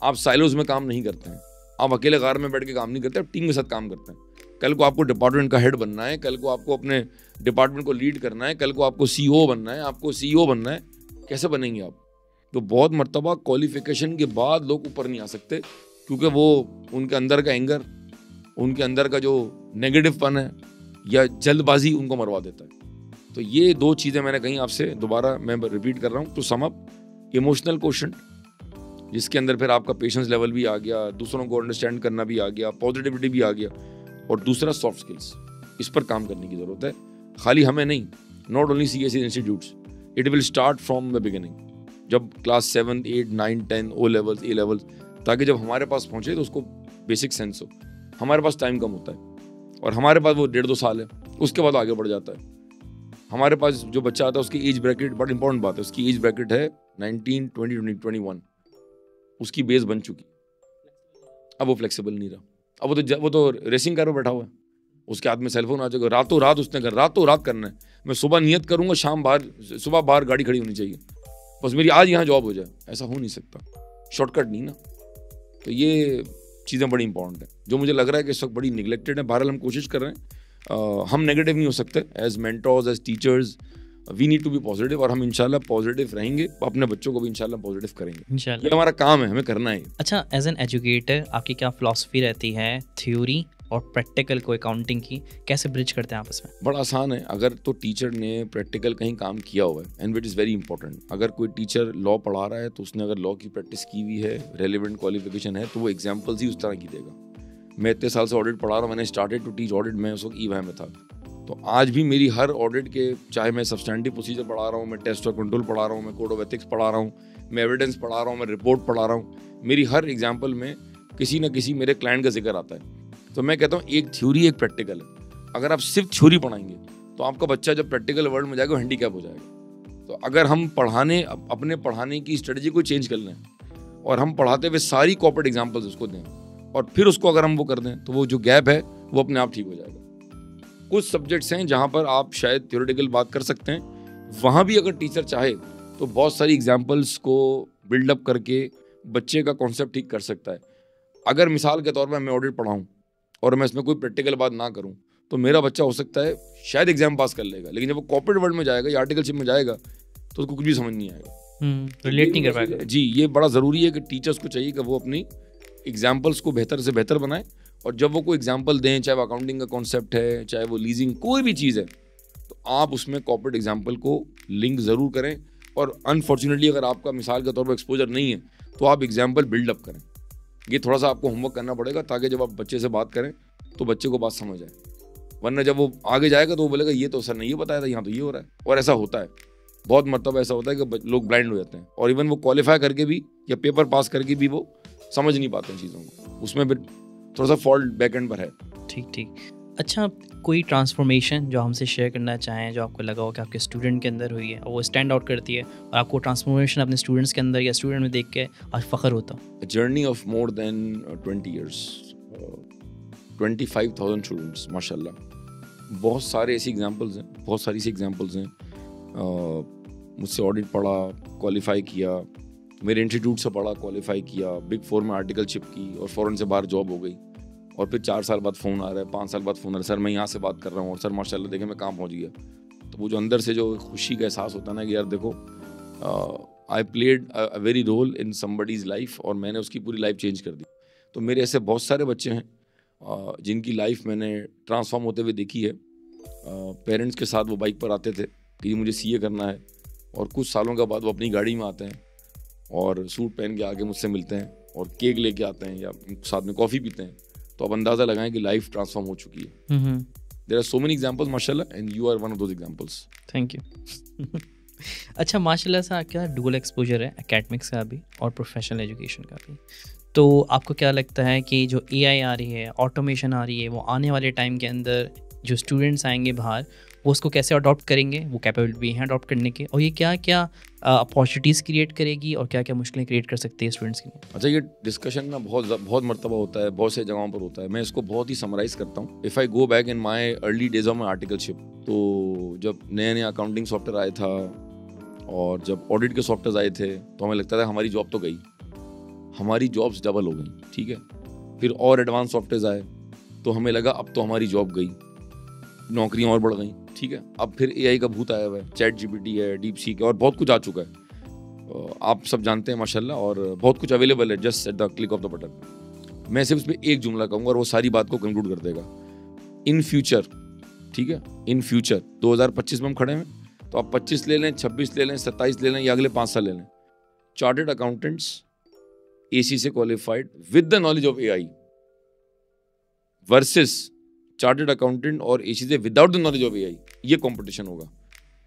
आप साइलोज में काम नहीं करते हैं, आप अकेले कार में बैठ के काम नहीं करते, आप टीम के साथ काम करते हैं। कल को आपको डिपार्टमेंट का हेड बनना है, कल को आपको अपने डिपार्टमेंट को लीड करना है, कल को आपको CEO बनना है, आपको CEO बनना है। कैसे बनेंगे आप? तो बहुत मर्तबा क्वालिफिकेशन के बाद लोग ऊपर नहीं आ सकते, क्योंकि वो उनके अंदर का एंगर, उनके अंदर का जो नेगेटिवपन है या जल्दबाजी उनको मरवा देता है। तो ये दो चीज़ें मैंने कहीं आपसे दोबारा मैं रिपीट कर रहा हूँ। तो सम अप, इमोशनल क्वेश्चन जिसके अंदर फिर आपका पेशेंस लेवल भी आ गया, दूसरों को अंडरस्टैंड करना भी आ गया, पॉजिटिविटी भी आ गया, और दूसरा सॉफ्ट स्किल्स। इस पर काम करने की ज़रूरत है, खाली हमें नहीं, not only CSE institutes, it will start from the beginning, जब class 7, 8, 9, 10 O levels, A levels, ताकि जब हमारे पास पहुँचे तो उसको बेसिक सेंस हो। हमारे पास टाइम कम होता है और हमारे पास वो 1.5-2 साल है, उसके बाद आगे बढ़ जाता है। हमारे पास जो बच्चा आता है उसकी एज ब्रैकेट, बड़ा इंपॉर्टेंट बात है, उसकी एज ब्रैकेट है 19, 20, 21, उसकी बेस बन चुकी। अब वो फ्लेक्सिबल नहीं रहा, अब वो तो रेसिंग कार में बैठा हुआ है, उसके हाथ में सेलफोन आ जाएगा, रातों रात उसने रातों रात करना है। मैं सुबह नियत करूंगा, सुबह बाहर गाड़ी खड़ी होनी चाहिए, बस मेरी आज यहाँ जॉब हो जाए। ऐसा हो नहीं सकता, शॉर्टकट नहीं ना। तो ये चीज़ें बड़ी इंपॉर्टेंट है, जो मुझे लग रहा है कि इस वक्त बड़ी निगलेक्टेड है। बहरहाल हम कोशिश कर रहे हैं, हम नेगेटिव नहीं हो सकते। As mentors, as teachers, we need to be positive, और हम इंशाल्लाह पॉजिटिव रहेंगे, अपने बच्चों को भी इंशाल्लाह पॉजिटिव करेंगे। इंशाल्लाह, ये हमारा काम है, हमें करना है। अच्छा, एज एन एजुकेटर आपकी क्या फिलॉसफी रहती है थ्योरी और प्रैक्टिकल को, अकाउंटिंग की, कैसे ब्रिज करते हैं आपस में? बड़ा आसान है। अगर तो टीचर ने प्रैक्टिकल कहीं काम किया हुआ है, and which is very important. अगर कोई टीचर लॉ पढ़ा रहा है तो उसने अगर लॉ की प्रैक्टिस की हुई है, रेलिवेंट क्वालिफिकेशन है, तो वो एग्जाम्पल्स ही उस तरह की देगा। मैं इतने साल से ऑडिट पढ़ा रहा हूँ, मैंने स्टार्टेड टू टीच ऑडिट, मैं उस वक्त ई-वाई में था। तो आज भी मेरी हर ऑडिट के, चाहे मैं सब्सटैंटिव प्रोसीजर पढ़ा रहा हूँ, मैं टेस्ट और कंट्रोल पढ़ा रहा हूँ, मैं कोड ऑफ एथिक्स पढ़ा रहा हूँ, मैं एविडेंस पढ़ा रहा हूँ, मैं रिपोर्ट पढ़ा रहा हूँ, मेरी हर एग्जाम्पल में किसी न किसी मेरे क्लाइंट का जिक्र आता है। तो मैं कहता हूँ एक थ्योरी एक प्रैक्टिकल है। अगर आप सिर्फ थ्योरी पढ़ाएंगे तो आपका बच्चा जब प्रैक्टिकल वर्ल्ड में जाएगा वो हैंडीकैप हो जाएगा। तो अगर हम अपने पढ़ाने की स्ट्रेटजी को चेंज कर लें और हम पढ़ाते हुए सारी कॉर्पोरेट एग्जाम्पल्स उसको दें और फिर उसको अगर हम वो कर दें तो वो जो गैप है वो अपने आप ठीक हो जाएगा। कुछ सब्जेक्ट्स हैं जहाँ पर आप शायद थ्योरेटिकल बात कर सकते हैं, वहाँ भी अगर टीचर चाहे तो बहुत सारी एग्जाम्पल्स को बिल्डअप करके बच्चे का कॉन्सेप्ट ठीक कर सकता है। अगर मिसाल के तौर पर मैं ऑडिट पढ़ाऊँ और मैं इसमें कोई प्रैक्टिकल बात ना करूं तो मेरा बच्चा हो सकता है शायद एग्जाम पास कर लेगा, लेकिन जब वो कॉर्पोरेट वर्ल्ड में जाएगा या आर्टिकलशिप में जाएगा तो उसको कुछ भी समझ नहीं आएगा, रिलेट नहीं कर पाएगा। जी, ये बड़ा ज़रूरी है कि टीचर्स को चाहिए कि वो अपनी एग्जाम्पल्स को बेहतर से बेहतर बनाए, और जब वो कोई एग्जाम्पल दें, चाहे वो अकाउंटिंग का कॉन्सेप्ट है, चाहे वो लीजिंग, कोई भी चीज़ है, तो आप उसमें कॉर्पोरेट एग्जाम्पल को लिंक ज़रूर करें। और अनफॉर्चुनेटली अगर आपका मिसाल के तौर पर एक्सपोजर नहीं है तो आप एग्जाम्पल बिल्डअप करें। ये थोड़ा सा आपको होमवर्क करना पड़ेगा ताकि जब आप बच्चे से बात करें तो बच्चे को बात समझ आए, वरना जब वो आगे जाएगा तो वो बोलेगा ये तो सर नहीं बताया था, यहाँ तो ये हो रहा है। और ऐसा होता है, बहुत मरतबा ऐसा होता है कि लोग ब्लाइंड हो जाते हैं और इवन वो क्वालिफाई करके भी या पेपर पास करके भी वो समझ नहीं पाते हैं चीज़ों को, उसमें फिर थोड़ा सा फॉल्ट बैक एंड पर है। ठीक। अच्छा, कोई ट्रांसफॉर्मेशन जो हमसे शेयर करना चाहें जो आपको लगा हो कि आपके स्टूडेंट के अंदर हुई है और वो स्टैंड आउट करती है और आपको ट्रांसफॉर्मेशन अपने स्टूडेंट्स के अंदर या स्टूडेंट में देख के आज फ़ख्र होता हो? Journey of more than 20 years, 25,000 students, माशाल्लाह। बहुत सारे ऐसी एग्जांपल्स हैं, मुझसे ऑडिट पढ़ा, क्वालिफाई किया, मेरे इंस्टीट्यूट से पढ़ा, क्वालिफाई किया, बिग 4 में आर्टिकलशिप की और फ़ौरन से बाहर जॉब हो गई, और फिर 4 साल बाद फ़ोन आ रहा है, 5 साल बाद फ़ोन आ रहा है, सर मैं यहाँ से बात कर रहा हूँ और सर माशाल्लाह देखें मैं काम पहुँच गया। तो वो जो अंदर से जो खुशी का एहसास होता है ना कि यार देखो I played a very role in somebody's life और मैंने उसकी पूरी लाइफ चेंज कर दी। तो मेरे ऐसे बहुत सारे बच्चे हैं जिनकी लाइफ मैंने ट्रांसफॉर्म होते हुए देखी है। पेरेंट्स के साथ वो बाइक पर आते थे कि मुझे सीए करना है, और कुछ सालों के बाद वो अपनी गाड़ी में आते हैं और सूट पहन के आके मुझसे मिलते हैं और केक लेके आते हैं या साथ में कॉफ़ी पीते हैं। तो अब अंदाज़ा लगाएं कि लाइफ ट्रांसफॉर्म हो चुकी है। There are so many examples माशाल्लाह, and you are one of those examples. Thank you. अच्छा, माशाल्लाह से क्या डुअल एक्सपोजर है, एकेडमिक्स का भी और प्रोफेशनल एजुकेशन का भी। तो आपको क्या लगता है कि जो एआई आ रही है, ऑटोमेशन आ रही है, वो आने वाले टाइम के अंदर जो स्टूडेंट्स आएंगे बाहर वो उसको कैसे अडॉप्ट करेंगे, वो कैपेबल भी हैं अडॉप्ट करने के, और ये क्या क्या अपॉर्चुनिटीज़ क्रिएट करेगी और क्या क्या मुश्किलें क्रिएट कर सकती है स्टूडेंट्स के लिए? अच्छा, ये डिस्कशन ना बहुत मरतबा होता है, बहुत से जगहों पर होता है। मैं इसको बहुत ही समराइज़ करता हूँ। If I go back in my early days of my articleship, तो जब नया अकाउंटिंग सॉफ्टवेयर आया था और जब ऑडिट के सॉफ्टवेयर आए थे तो हमें लगता था हमारी जॉब तो गई, हमारी जॉब्स डबल हो गई, ठीक है। फिर और एडवांस सॉफ्टवेयर आए तो हमें लगा अब तो हमारी जॉब गई, नौकरियां और बढ़ गई, ठीक है। अब फिर एआई का भूत आया हुआ है, चैट जीपीटी है, डीप सीक है और बहुत कुछ आ चुका है, आप सब जानते हैं माशाल्लाह, और बहुत कुछ अवेलेबल है just at the click of the button. मैं सिर्फ उस पर एक जुमला कहूँगा और वो सारी बात को कंक्लूड कर देगा। इन फ्यूचर, ठीक है, इन फ्यूचर 2025 में हम खड़े हैं, तो आप 25 ले लें, 26 ले लें, 27 ले लें या अगले 5 साल ले लें, चार्टर्ड अकाउंटेंट्स एसी से qualified with the knowledge of AI versus chartered accountant और एसी से without the knowledge of AI, ये कंपटीशन होगा।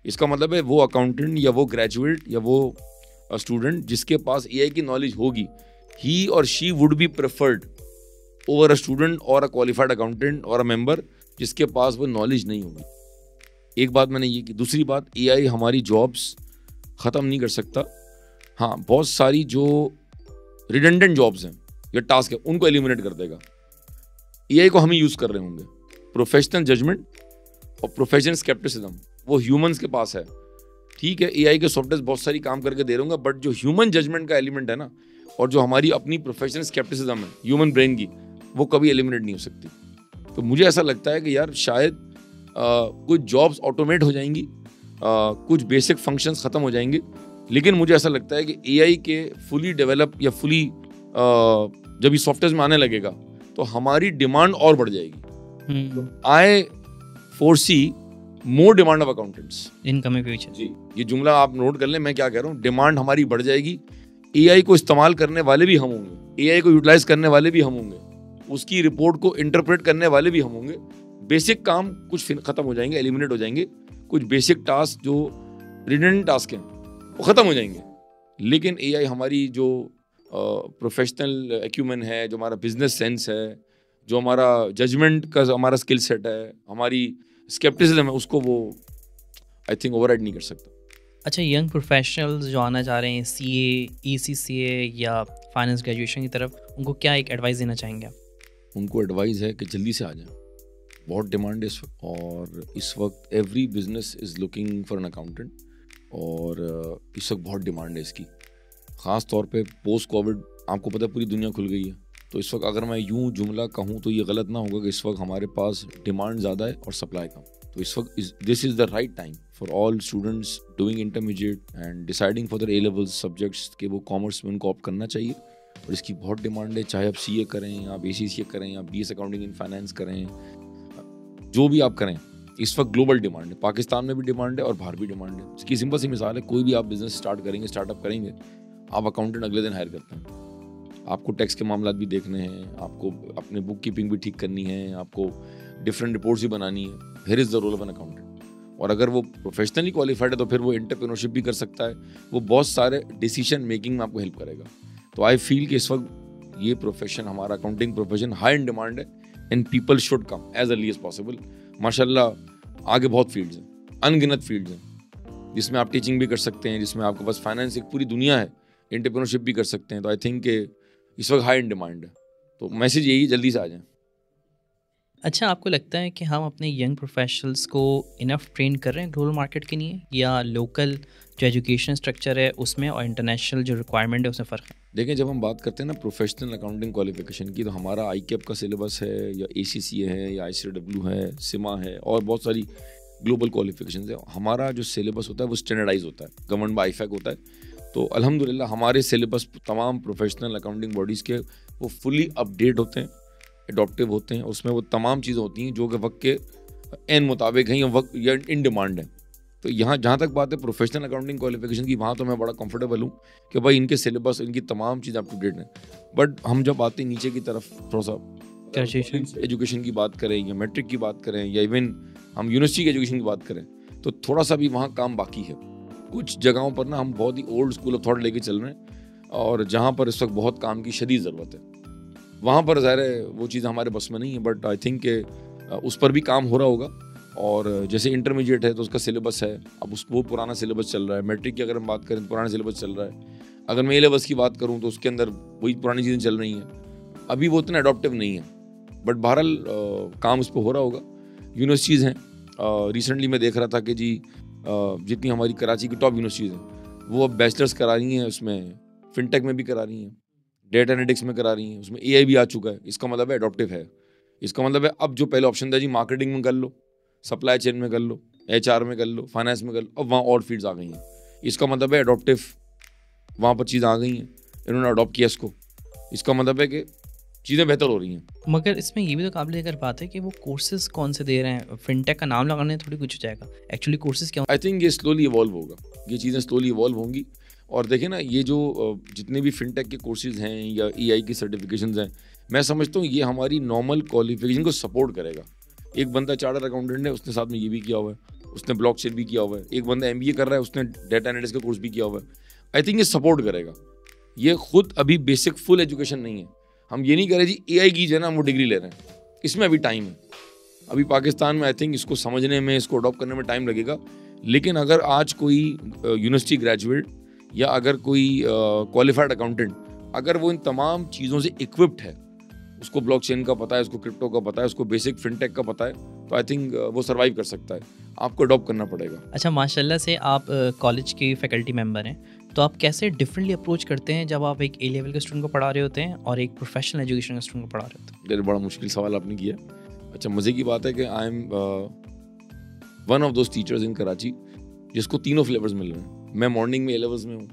इसका मतलब है वो अकाउंटेंट या वो ग्रेजुएट या वो स्टूडेंट जिसके पास एआई की नॉलेज होगी, ही और she would be preferred over a student और अ क्वालिफाइड अकाउंटेंट और अ मेंबर जिसके पास वो नॉलेज नहीं होगी। एक बात मैंने ये की। दूसरी बात, एआई हमारी जॉब्स ख़त्म नहीं कर सकता। हाँ, बहुत सारी जो रिडंडेंट जॉब्स हैं या टास्क है उनको एलिमिनेट कर देगा। एआई को हम ही यूज़ कर रहे होंगे। प्रोफेशनल जजमेंट और प्रोफेशनल स्केप्टिसिज्म वो ह्यूमंस के पास है, ठीक है। एआई के सॉफ्टवेयर बहुत सारी काम करके दे रहे होंगे, बट जो ह्यूमन जजमेंट का एलिमेंट है ना, और जो हमारी अपनी प्रोफेशनल स्केप्टिसिज्म है ह्यूमन ब्रेन की, वो कभी एलिमिनेट नहीं हो सकती। तो मुझे ऐसा लगता है कि यार शायद कुछ जॉब्स ऑटोमेट हो जाएंगी, कुछ बेसिक फंक्शंस ख़त्म हो जाएंगे, लेकिन मुझे ऐसा लगता है कि एआई के फुली डेवलप या फुली जब ये सॉफ्टवेयर में आने लगेगा तो हमारी डिमांड और बढ़ जाएगी। Hmm, I foresee more demand of accountants in coming future. जी। ये जुमला आप नोट कर लें, मैं क्या कह रहा हूँ, डिमांड हमारी बढ़ जाएगी। एआई को इस्तेमाल करने वाले भी हम होंगे, एआई को यूटिलाइज करने वाले भी हम होंगे, उसकी रिपोर्ट को इंटरप्रेट करने वाले भी हम होंगे। बेसिक काम कुछ खत्म हो जाएंगे, एलिमिनेट हो जाएंगे, कुछ बेसिक टास्क जो रिडंडेंट टास्क हैं वो खत्म हो जाएंगे। लेकिन एआई हमारी जो प्रोफेशनल एक्यूमेन है, जो हमारा बिजनेस सेंस है, जो हमारा जजमेंट का हमारा स्किल सेट है, हमारी स्केप्टिसिज्म है, उसको वो आई थिंक ओवरराइड नहीं कर सकता। अच्छा, यंग प्रोफेशनल्स जो आना चाह रहे हैं सीए, ईसीसीए या फाइनेंस ग्रेजुएशन की तरफ, उनको क्या एक एडवाइस देना चाहेंगे आप? उनको एडवाइस है कि जल्दी से आ जाएं, बहुत डिमांड है इस वक्त, और इस वक्त every business is looking for an accountant, और इस वक्त बहुत डिमांड है इसकी। ख़ास तौर पे पोस्ट कोविड आपको पता है पूरी दुनिया खुल गई है, तो इस वक्त अगर मैं यूँ जुमला कहूँ तो ये गलत ना होगा कि इस वक्त हमारे पास डिमांड ज़्यादा है और सप्लाई कम। तो इस वक्त this is the right time for all students doing intermediate and deciding for their A level subjects के वो कॉमर्स में उनको ऑप्ट करना चाहिए। और इसकी बहुत डिमांड है, चाहे आप सीए करें, आप एसीसीए करें, आप बीएस अकाउंटिंग इन फाइनेंस करें, जो भी आप करें, इस वक्त ग्लोबल डिमांड है। पाकिस्तान में भी डिमांड है और बाहर भी डिमांड है। इसकी सिंपल सी मिसाल है, कोई भी आप बिजनेस स्टार्ट करेंगे, स्टार्टअप करेंगे, आप अकाउंटेंट अगले दिन हायर करते हैं। आपको टैक्स के मामला भी देखने हैं, आपको अपने बुक कीपिंग भी ठीक करनी है, आपको डिफरेंट रिपोर्ट्स भी बनानी है। Here is the role of an accountant. और अगर वो प्रोफेशनली क्वालिफाइड है तो फिर वो एंटरप्रेन्योरशिप भी कर सकता है, वो बहुत सारे डिसीजन मेकिंग में आपको हेल्प करेगा। तो आई फील कि इस वक्त ये प्रोफेशन, हमारा accounting profession, high in demand है and people should come as early as possible. माशाल्लाह आगे बहुत फील्ड्स हैं, अनगिनत फील्ड्स हैं, जिसमें आप टीचिंग भी कर सकते हैं, जिसमें आपके पास फाइनेंस एक पूरी दुनिया है, एंटरप्रेन्योरशिप भी कर सकते हैं। तो आई थिंक कि इस वक्त हाई इन डिमांड है, तो मैसेज यही, जल्दी से आ जाएं। अच्छा, आपको लगता है कि हम अपने यंग प्रोफेशनल्स को इनफ ट्रेन कर रहे हैं ग्लोबल मार्केट के लिए, या लोकल जो एजुकेशन स्ट्रक्चर है उसमें और इंटरनेशनल जो रिक्वायरमेंट है उसमें फ़र्क है? देखें, जब हम बात करते हैं ना प्रोफेशनल अकाउंटिंग क्वालिफिकेशन की, तो हमारा आईकेप का सिलेबस है, या एसीसीए है, या आईसीडब्ल्यू है, सिमा है, और बहुत सारी ग्लोबल क्वालिफिकेशन है। हमारा जो सिलेबस होता है वो स्टैंडर्डाइज होता है, गवर्नमेंट बाय आईफैक होता है। तो अल्हम्दुलिल्लाह हमारे सिलेबस तमाम प्रोफेशनल अकाउंटिंग बॉडीज़ के वो फुली अपडेट होते हैं, एडॉप्टिव होते हैं। उसमें वो तमाम चीज़ें होती हैं जो कि वक्त के एन मुताबिक हैं, या वक्त या इन डिमांड है। तो यहाँ जहाँ तक बात है प्रोफेशनल अकाउंटिंग क्वालिफिकेशन की, वहाँ तो मैं बड़ा कंफर्टेबल हूँ कि भाई इनके सिलेबस, इनकी तमाम चीज़ें अप टू डेट हैं। बट हम जब आते हैं नीचे की तरफ, थोड़ा सा ग्रेजुएशन एजुकेशन की बात करें, या मैट्रिक की बात करें, या इवन हम यूनिवर्सिटी की एजुकेशन की बात करें, तो थोड़ा सा भी वहाँ काम बाकी है। कुछ जगहों पर ना हम बहुत ही ओल्ड स्कूल ऑफ थॉट लेके चल रहे हैं, और जहाँ पर इस वक्त बहुत काम की शदीद ज़रूरत है, वहाँ पर ज़ाहिर है वो चीज़ हमारे बस में नहीं है। बट आई थिंक के उस पर भी काम हो रहा होगा। और जैसे इंटरमीडिएट है तो उसका सिलेबस है, अब वो पुराना सिलेबस चल रहा है। मैट्रिक की अगर हम बात करें तो पुराना सिलेबस चल रहा है। अगर मैं ए लेवल्स की बात करूँ तो उसके अंदर वही पुरानी चीज़ें चल रही हैं, अभी वो उतना अडॉप्टिव नहीं है। बट बहरहाल काम उस पर हो रहा होगा। यूनिवर्सिटीज़ हैं, रिसेंटली मैं देख रहा था कि जी जितनी हमारी कराची की टॉप यूनिवर्सिटीज़ हैं वो अब बैचलर्स करा रही हैं, उसमें फिनटेक में भी करा रही हैं, डेटा एनालिटिक्स में करा रही हैं, उसमें एआई भी आ चुका है। इसका मतलब है अडॉप्टिव है। इसका मतलब है अब जो पहले ऑप्शन था जी मार्केटिंग में कर लो, सप्लाई चेन में कर लो, एचआर में कर लो, फाइनेंस में कर लो, अब वहाँ और फील्ड्स आ गई हैं। इसका मतलब है अडॉप्टिव, वहाँ पर चीज़ आ गई हैं, इन्होंने अडॉप्ट किया इसको। इसका मतलब है कि चीज़ें बेहतर हो रही हैं। मगर इसमें ये भी तो काबिल ज़िक्र बात है कि वो कोर्सेज कौन से दे रहे हैं। फिनटेक का नाम लगाने थोड़ी कुछ हो जाएगा, एक्चुअली कोर्सेज क्या? आई थिंक ये स्लोली इवॉल्व होगा, ये चीज़ें स्लोली इवॉल्व होंगी। और देखें ना, ये जो जितने भी फिनटेक के कोर्सेज हैं या एआई की सर्टिफिकेशंस हैं, मैं समझता हूँ ये हमारी नॉर्मल क्वालिफिकेशन को सपोर्ट करेगा। एक बंदा चार्टर्ड अकाउंटेंट है, उसने साथ में ये भी किया हुआ है, उसने ब्लॉकचेन भी किया हुआ है। एक बंदा एमबीए कर रहा है, उसने डेटा एनालिटिक्स का कोर्स भी किया हुआ है। आई थिंक ये सपोर्ट करेगा। ये खुद अभी बेसिक फुल एजुकेशन नहीं है। हम ये नहीं कह रहे जी एआई की जो है ना वो डिग्री ले रहे हैं, इसमें अभी टाइम है। अभी पाकिस्तान में आई थिंक इसको समझने में, इसको अडॉप्ट करने में टाइम लगेगा। लेकिन अगर आज कोई यूनिवर्सिटी ग्रेजुएट या अगर कोई क्वालिफाइड अकाउंटेंट, अगर वो इन तमाम चीज़ों से इक्विप्ड है, उसको ब्लॉकचेन का पता है, उसको क्रिप्टो का पता है, उसको बेसिक फिनटेक का पता है, तो आई थिंक वो सर्वाइव कर सकता है। आपको अडॉप्ट करना पड़ेगा। अच्छा, माशाल्लाह से आप कॉलेज के फैकल्टी मेंबर हैं, तो आप कैसे डिफरेंटली अप्रोच करते हैं जब आप एक ए लेवल के स्टूडेंट को पढ़ा रहे होते हैं और एक प्रोफेशनल एजुकेशन के स्टूडेंट को पढ़ा रहे होते हैं? मेरे बड़ा मुश्किल सवाल आपने किया। अच्छा, मज़े की बात है कि I am one of those teachers in Karachi जिसको तीनों फ्लेवर्स मिल रहे हैं। मैं मॉर्निंग में ए लेवल्स में हूँ,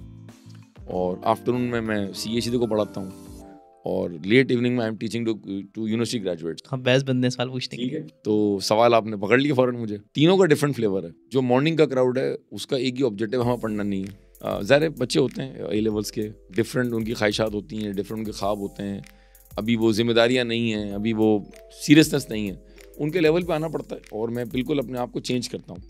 और आफ्टरनून में मैं सीएसीडी को पढ़ाता हूँ, और लेट इवनिंग में I am teaching to university graduates. हाँ, बेस्ट बंदे सवाल पूछने के लिए। तो सवाल आपने पकड़ लिया फौरन मुझे। तीनों का डिफरेंट फ्लेवर है। जो मॉर्निंग का क्राउड है उसका एक ही ऑब्जेक्टिव हमें पढ़ना नहीं है। ज़ाहिर बच्चे होते हैं ए लेवल्स के, डिफरेंट उनकी ख्वाहिशात होती हैं, डिफरेंट उनके ख्वाब होते हैं, अभी वो जिम्मेदारियाँ नहीं हैं, अभी वो सीरियसनेस नहीं है, उनके लेवल पे आना पड़ता है और मैं बिल्कुल अपने आप को चेंज करता हूँ।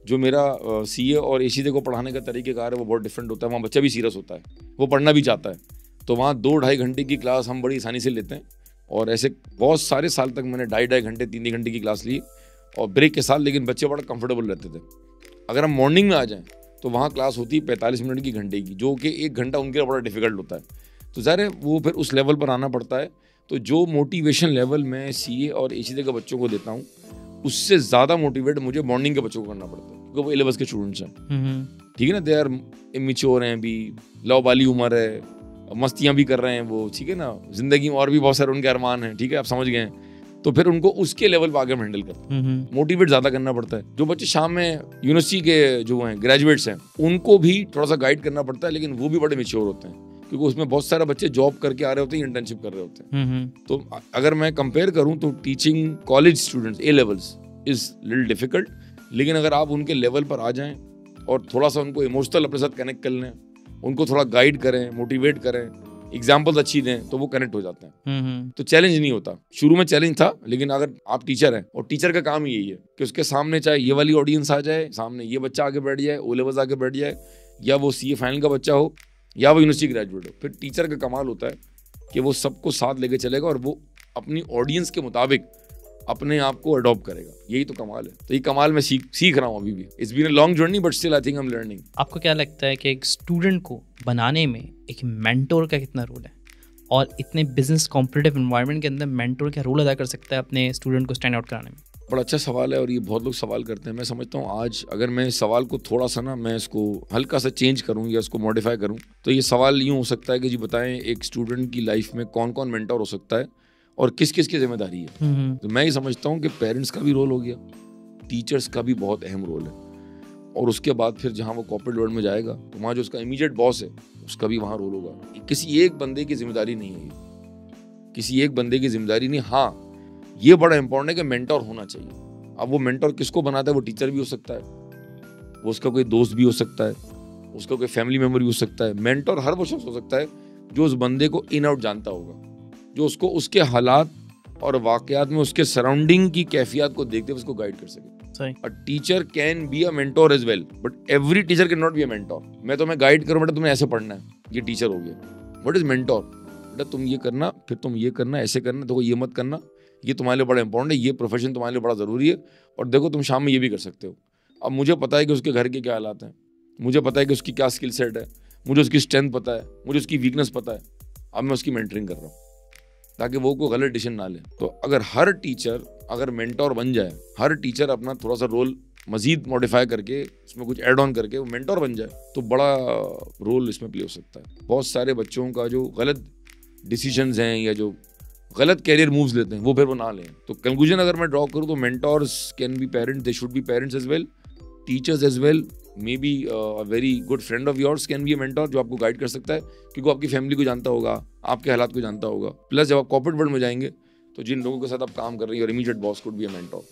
जो मेरा सीए और एसीए को पढ़ाने का तरीक़ेकार है वो बहुत डिफरेंट होता है। वहाँ बच्चा भी सीरियस होता है, वो पढ़ना भी चाहता है, तो वहाँ 2-2.5 घंटे की क्लास हम बड़ी आसानी से लेते हैं और ऐसे बहुत सारे साल तक मैंने 2.5 घंटे 3 घंटे की क्लास ली और ब्रेक के साथ, लेकिन बच्चे बड़ा कंफर्टेबल रहते थे। अगर हम मॉर्निंग में आ जाएँ तो वहाँ क्लास होती है 45 मिनट की, घंटे की, जो कि 1 घंटा उनके लिए बड़ा डिफिकल्ट होता है। तो ज़ाहिर है वो फिर उस लेवल पर आना पड़ता है। तो जो मोटिवेशन लेवल मैं सीए और एसीए के बच्चों को देता हूँ उससे ज़्यादा मोटिवेट मुझे मॉर्निंग के बच्चों को करना पड़ता है, क्योंकि वो A-levels के स्टूडेंट्स हैं, ठीक है ना, दे आर इमेच्योर हैं, अभी लौबाली उम्र है, मस्तियाँ भी कर रहे हैं वो, ठीक है ना, जिंदगी में और भी बहुत सारे उनके अरमान हैं, ठीक है, आप समझ गए हैं। तो फिर उनको उसके लेवल पर आगे हैंडल करते हैं, मोटिवेट ज़्यादा करना पड़ता है। जो बच्चे शाम में यूनिवर्सिटी के जो हैं ग्रेजुएट्स हैं उनको भी थोड़ा सा गाइड करना पड़ता है, लेकिन वो भी बड़े मेच्योर होते हैं क्योंकि उसमें बहुत सारे बच्चे जॉब करके आ रहे होते हैं, इंटर्नशिप कर रहे होते हैं। तो अगर मैं कंपेयर करूं तो teaching college students A-levels is little difficult, लेकिन अगर आप उनके लेवल पर आ जाएं और थोड़ा सा उनको इमोशनल अपने साथ कनेक्ट कर लें, उनको थोड़ा गाइड करें, मोटिवेट करें, एग्जाम्पल्स अच्छी दें, तो वो कनेक्ट हो जाते हैं। तो चैलेंज नहीं होता। शुरू में चैलेंज था, लेकिन अगर आप टीचर हैं और टीचर का काम ही यही है कि उसके सामने चाहे ये वाली ऑडियंस आ जाए, सामने ये बच्चा आगे बैठ जाए, O-levels आगे बैठ जाए, या वो सीए फाइनल का बच्चा हो या वो यूनिवर्सिटी ग्रेजुएट हो, फिर टीचर का कमाल होता है कि वो सबको साथ लेके चलेगा और वो अपनी ऑडियंस के मुताबिक अपने आप को अडॉप्ट करेगा। यही तो कमाल है। तो ये कमाल मैं सीख रहा हूँ अभी भी। It's been a long journey but still I think I am learning. आपको क्या लगता है कि एक स्टूडेंट को बनाने में एक मेंटोर का कितना रोल है, और इतने बिजनेस कॉम्पिटिटिव एनवायरनमेंट के अंदर मेंटोर क्या रोल अदा कर सकता है अपने स्टूडेंट को स्टैंड आउट कराने में? बड़ा अच्छा सवाल है और ये बहुत लोग सवाल करते हैं। मैं समझता हूँ आज अगर मैं इस सवाल को थोड़ा सा ना मैं इसको हल्का सा चेंज करूँ या इसको मॉडिफाई करूँ, तो ये सवाल यूँ हो सकता है कि जी बताएं एक स्टूडेंट की लाइफ में कौन कौन मेंटोर हो सकता है और किस किस की जिम्मेदारी है। तो मैं ये समझता हूँ कि पेरेंट्स का भी रोल हो गया, टीचर्स का भी बहुत अहम रोल है, और उसके बाद फिर जहाँ वो कॉर्पोरेट वर्ल्ड में जाएगा तो वहाँ जो उसका इमीडिएट बॉस है उसका भी वहाँ रोल होगा। किसी एक बंदे की जिम्मेदारी नहीं है, किसी एक बंदे की जिम्मेदारी नहीं। हाँ, ये बड़ा इंपॉर्टेंट है कि मेंटोर होना चाहिए। अब वो मेंटोर किसको बनाता है? वो टीचर भी हो सकता है, वो उसका कोई दोस्त भी हो सकता है, उसका कोई फैमिली मेम्बर भी हो सकता है। मेंटोर हर वो शख्स हो सकता है जो उस बंदे को इन आउट जानता होगा, जो उसको उसके हालात और वाकयात में उसके सराउंडिंग की कैफियत को देखते हुए उसको गाइड कर सके। A teacher can be a mentor as well, but every teacher cannot be a mentor. मैं तुम्हें गाइड करूँ बेटा तुम्हें ऐसे पढ़ना है, ये टीचर हो गया। What is mentor? बेटा तुम ये करना, फिर तुम ये करना, ऐसे करना, देखो ये मत करना, ये तुम्हारे लिए बड़ा इंपॉर्टेंट है, ये प्रोफेशन तुम्हारे लिए बड़ा ज़रूरी है, और देखो तुम शाम में ये भी कर सकते हो। अब मुझे पता है कि उसके घर के क्या हालात हैं, मुझे पता है कि उसकी क्या स्किल सेट है, मुझे उसकी स्ट्रेंथ पता है, मुझे उसकी वीकनेस पता है। अब मैं उसकी मेंटरिंग कर रहा हूँ ताकि वो कोई गलत डिसीजन ना ले। तो अगर हर टीचर अगर मेंटोर बन जाए, हर टीचर अपना थोड़ा सा रोल मजीद मॉडिफाई करके उसमें कुछ ऐड ऑन करके वो मेंटोर बन जाए, तो बड़ा रोल इसमें प्ले हो सकता है। बहुत सारे बच्चों का जो गलत डिसीजंस हैं या जो गलत कैरियर मूव्स लेते हैं वो फिर वो ना लें। तो कंक्लूजन अगर मैं ड्रॉ करूँ तो mentors can be parents, they should be parents as well, teachers as well, may be a very good friend of yours can be a mentor जो आपको गाइड कर सकता है, क्योंकि वो आपकी फैमिली को जानता होगा, आपके हालात को जानता होगा। प्लस जब आप कॉर्पोरेट वर्ल्ड में जाएंगे तो जिन लोगों के साथ आप काम कर रही हैं और immediate boss could be a mentor,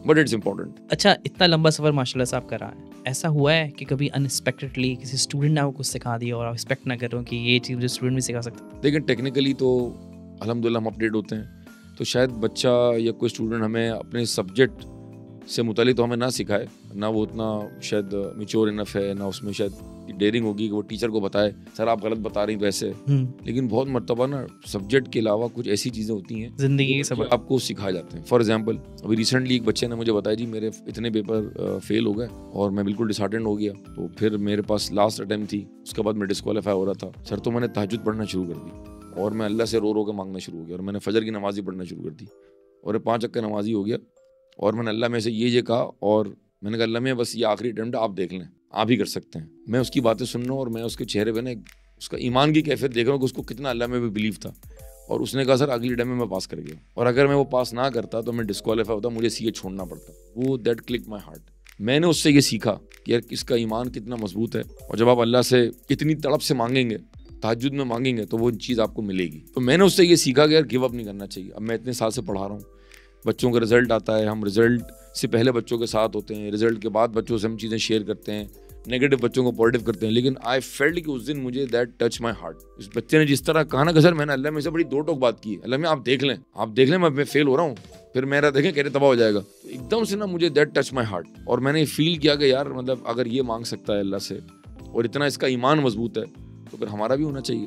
but it's important. अच्छा, इतना लंबा सफर माशाल्लाह से आप कर रहा है, ऐसा हुआ है कि कभी अनएक्सपेक्टेडली किसी स्टूडेंट ने आपको कुछ सिखा दिया और आप एक्सपेक्ट ना कर रहे हो कि ये चीज़ मुझे स्टूडेंट भी सिखा सकता है? लेकिन टेक्निकली तो अल्हम्दुलिल्लाह हम अपडेट होते हैं, तो शायद बच्चा या कोई स्टूडेंट हमें अपने सब्जेक्ट से मुतालिक तो हमें ना सिखाए, ना वो उतना शायद मैच्योर इनफ है, ना उसमें शायद डेयरिंग होगी कि वो टीचर को बताए सर आप गलत बता रही हैं वैसे। लेकिन बहुत मर्तबा ना सब्जेक्ट के अलावा कुछ ऐसी चीज़ें होती हैं जिंदगी के सबक आपको सिखाए जाते हैं। फॉर एग्जाम्पल अभी रिसेंटली एक बच्चे ने मुझे बताया जी मेरे इतने पेपर फेल हो गए और मैं बिल्कुल डिसहार्टेंड हो गया। तो फिर मेरे पास लास्ट अटेम्प्ट थी, उसके बाद मैं डिस्क्वालीफाई हो रहा था सर, तो मैंने तहज्जुद पढ़ना शुरू कर दी और मैं अल्लाह से रो के मांगना शुरू हो गया और मैंने फजर की नमाज़ ही पढ़ना शुरू कर दी और 5 वक्त का नमाज़ी हो गया। और मैंने अल्लाह में से ये कहा और मैंने कहा अल्लाह में बस ये आखिरी अटेम्प्ट आप देख लें, आप ही कर सकते हैं। मैं उसकी बातें सुन रहा हूँ और मैं उसके चेहरे पे ना उसका ईमान की कैफियत देख रहा हूँ कि उसको कितना अल्लाह में भी बिलीव था। और उसने कहा सर अगली अटेम्प्ट में मैं पास कर गया, और अगर मैं वो पास ना करता तो मैं डिस्क्वालीफाई होता, मुझे सीए छोड़ना पड़ता। वो दैट क्लिक माई हार्ट। मैंने उससे ये सीखा कि यार इसका ईमान कितना मजबूत है, और जब आप अल्लाह से इतनी तड़प से मांगेंगे तहज्जुद में मांगेंगे तो वो चीज़ आपको मिलेगी। तो मैंने उससे ये सीखा कि यार गिव अप नहीं करना चाहिए। अब मैं इतने साल से पढ़ा रहा हूँ, बच्चों का रिजल्ट आता है, हम रिजल्ट से पहले बच्चों के साथ होते हैं, रिजल्ट के बाद बच्चों से हम चीज़ें शेयर करते हैं, नेगेटिव बच्चों को पॉजिटिव करते हैं। लेकिन आई फेल्ट कि उस दिन मुझे दैट टच माई हार्ट। उस बच्चे ने जिस तरह कहा ना कि सर मैंने अल्लाह में से बड़ी दो टोक बात की है, अल्लाह में आप देख लें मैं फेल हो रहा हूँ, फिर मेरा देखें कैसे तबाह हो जाएगा। तो एकदम से ना मुझे दैट टच माई हार्ट, और मैंने फील किया कि यार मतलब अगर ये मांग सकता है अल्लाह से और इतना इसका ईमान मजबूत है तो फिर हमारा भी होना चाहिए।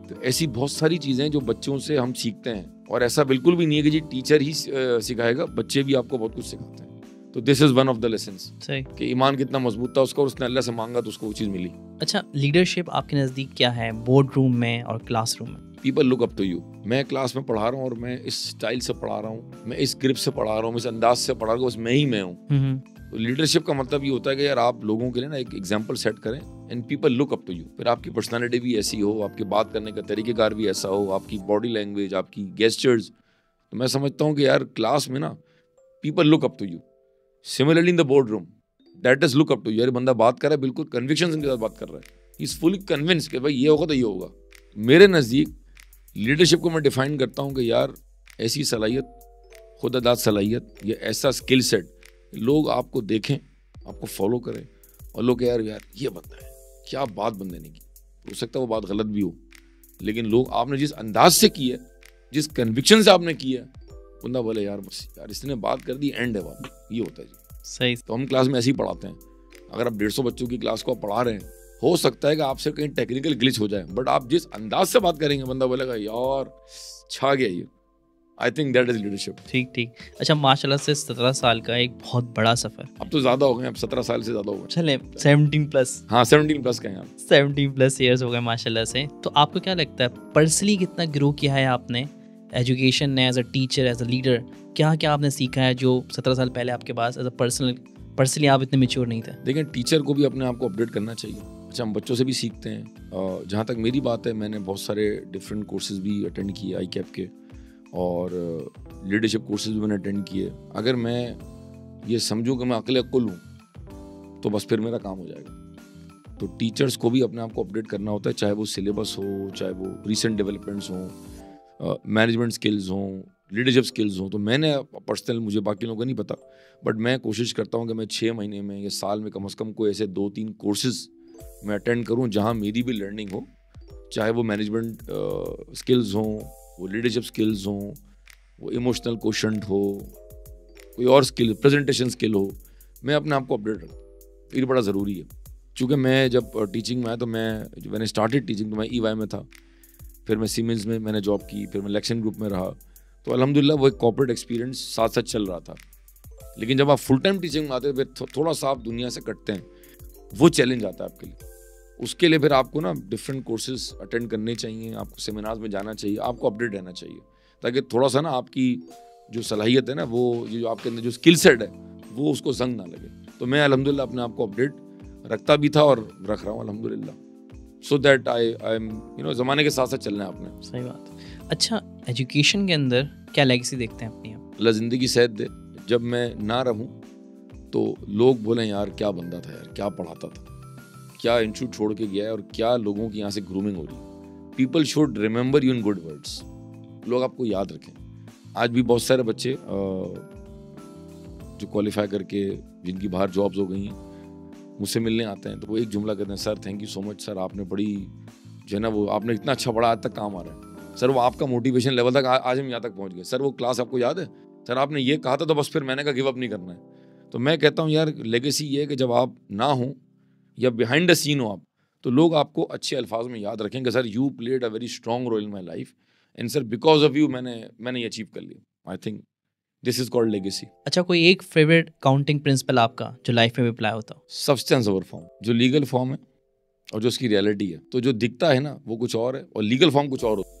तो ऐसी बहुत सारी चीज़ें जो बच्चों से हम सीखते हैं, और ऐसा बिल्कुल भी नहीं है कि जी टीचर ही सिखाएगा, बच्चे भी आपको बहुत कुछ सिखाते हैं। तो this is one of the lessons कि ईमान कितना मजबूत था उसका, और उसने अल्लाह से मांगा तो उसको वो चीज़ मिली। अच्छा, लीडरशिप आपके नज़दीक क्या है बोर्ड रूम में और क्लासरूम में? People look up to you. मैं क्लास में पढ़ा रहा हूँ और मैं इस स्टाइल से पढ़ा रहा हूँ, मैं इस ग्रिप से पढ़ा रहा हूँ, इस अंदाज से पढ़ा रहा हूँ, बस मैं ही मैं हूँ। तो लीडरशिप का मतलब ये होता है कि यार आप लोगों के लिए ना एक एग्जाम्पल सेट करें and people look up to you. फिर आपकी पर्सनालिटी भी ऐसी हो, आपकी बात करने का तरीकेकार भी ऐसा हो, आपकी बॉडी लैंग्वेज, आपकी गेस्चर्स। तो मैं समझता हूँ कि यार क्लास में ना people look up to you. Similarly in the board room that is look up to you. यार बंदा बात कर रहा है, बिल्कुल कन्विक्शन के साथ बात कर रहा है, ही इज फुली कन्विंस कि भाई ये होगा तो ये होगा। मेरे नज़दीक लीडरशिप को मैं डिफाइन करता हूँ कि यार ऐसी सलाहियत, खुदादाद सलाहियत, ये ऐसा स्किल सेट, लोग आपको देखें, आपको फॉलो करें और लोग यार ये बंदा है, क्या बात बंदे ने की। हो सकता है वो बात गलत भी हो, लेकिन लोग आपने जिस अंदाज से की है, जिस कन्विक्शन से आपने की है, बंदा बोले यार बस यार इसने बात कर दी, एंड है बात। ये होता है जी। सही। तो हम क्लास में ऐसे ही पढ़ाते हैं। अगर आप 150 बच्चों की क्लास को आप पढ़ा रहे हैं, हो सकता है कि आपसे कहीं टेक्निकल ग्लिच हो जाए, बट आप जिस अंदाज से बात करेंगे, बंदा बोलेगा यार छा गया ये। I think that is leadership. ठीक। अच्छा, माशाल्लाह से 17 साल का एक बहुत बड़ा सफर। अब तो ज्यादा हो गए, अब 17 साल से ज्यादा हो गए। चले 17 प्लस। हाँ 17 प्लस का है, 17 प्लस ईयर्स हो गए माशाल्लाह से। तो आपको क्या लगता है पर्सनली कितना ग्रो किया है आपने एजुकेशन ने, as a teacher, as a leader? क्या क्या आपने सीखा है जो 17 साल पहले आपके पास एज अ पर्सनली आप इतने मैच्योर नहीं थे? देखिए, टीचर को भी अपने आप को अपडेट करना चाहिए। अच्छा, हम बच्चों से भी सीखते हैं। जहाँ तक मेरी बात है, मैंने बहुत सारे डिफरेंट कोर्सेज भी अटेंड किए ICAP के, और लीडरशिप कोर्सेज भी मैंने अटेंड किए। अगर मैं ये समझूं कि मैं अक्ल हूँ तो बस फिर मेरा काम हो जाएगा। तो टीचर्स को भी अपने आप को अपडेट करना होता है, चाहे वो सिलेबस हो, चाहे वो रिसेंट डेवलपमेंट्स हों, मैनेजमेंट स्किल्स हों, लीडरशिप स्किल्स हों। तो मैंने पर्सनल, मुझे बाकी लोगों को नहीं पता, बट मैं कोशिश करता हूँ कि मैं 6 महीने में या साल में कम से कम कोई ऐसे 2-3 कोर्सेज मैं अटेंड करूँ जहाँ मेरी भी लर्निंग हो, चाहे वो मैनेजमेंट स्किल्स हों, वो लीडरशिप स्किल्स हों, वो इमोशनल क्वोशंट हो, कोई और स्किल, प्रेजेंटेशन स्किल हो। मैं अपने आप को अपडेट रखूँ, ये बड़ा ज़रूरी है। क्योंकि मैं जब टीचिंग में आया तो मैंने स्टार्टेड टीचिंग तो मैं EY में था, फिर मैं सीमेंस में मैंने जॉब की, फिर मैं लेक्शन ग्रुप में रहा। तो अल्हम्दुलिल्लाह वो एक कॉर्पोरेट एक्सपीरियंस साथ साथ चल रहा था। लेकिन जब आप फुल टाइम टीचिंग में आते हैं, फिर थोड़ा सा आप दुनिया से कटते हैं, वो चैलेंज आता है आपके लिए। उसके लिए फिर आपको ना डिफरेंट कोर्सेज अटेंड करने चाहिए, आपको सेमिनार्स में जाना चाहिए, आपको अपडेट रहना चाहिए, ताकि थोड़ा सा ना आपकी जो सलाहियत है ना, वो जो आपके अंदर जो स्किल सेट है, वो उसको जंग ना लगे। तो मैं अल्हम्दुलिल्लाह अपने आप को अपडेट रखता भी था और रख रहा हूँ अल्हम्दुलिल्लाह, सो दैट आई एम ज़माने के साथ साथ चलना है आपने। सही बात। अच्छा, एजुकेशन के अंदर क्या लेगेसी देखते हैं अपनी आप? अल्लाह ज़िंदगी सेहत दे, जब मैं ना रहूँ तो लोग बोलें यार क्या बंदा था, यार क्या पढ़ाता था, क्या इंस्टीट्यूट छोड़ के गया है, और क्या लोगों की यहाँ से ग्रूमिंग हो रही है। People should remember you in good words, लोग आपको याद रखें। आज भी बहुत सारे बच्चे जो क्वालिफाई करके जिनकी बाहर जॉब्स हो गई मुझसे मिलने आते हैं, तो वो एक जुमला कहते हैं, sir thank you so much sir, आपने बड़ी जो है ना, वो आपने इतना अच्छा पढ़ा, आज तक काम आ रहा है सर, वो आपका मोटिवेशन लेवल तक आज हम यहाँ तक पहुँच गए सर, वो क्लास आपको याद है सर, आपने ये कहा था तो बस फिर मैंने कहा गिव अप नहीं करना है। तो मैं कहता हूँ यार लेगेसी ये है कि जब आप ना हो या बिहाइंड द सीन हो आप, तो लोग आपको अच्छे अल्फाज में याद रखेंगे, sir you played a very strong role in my life and sir because of you मैंने ये अचीव कर लिया। I think this is called legacy. अच्छा, कोई एक फेवरेट काउंटिंग प्रिंसिपल आपका जो लाइफ में भी अप्लाई होता हो? सब्सटेंस ओवर फॉर्म, जो लीगल फॉर्म है और जो उसकी रियलिटी है। तो जो दिखता है ना वो कुछ और है और लीगल फॉर्म कुछ और होता है।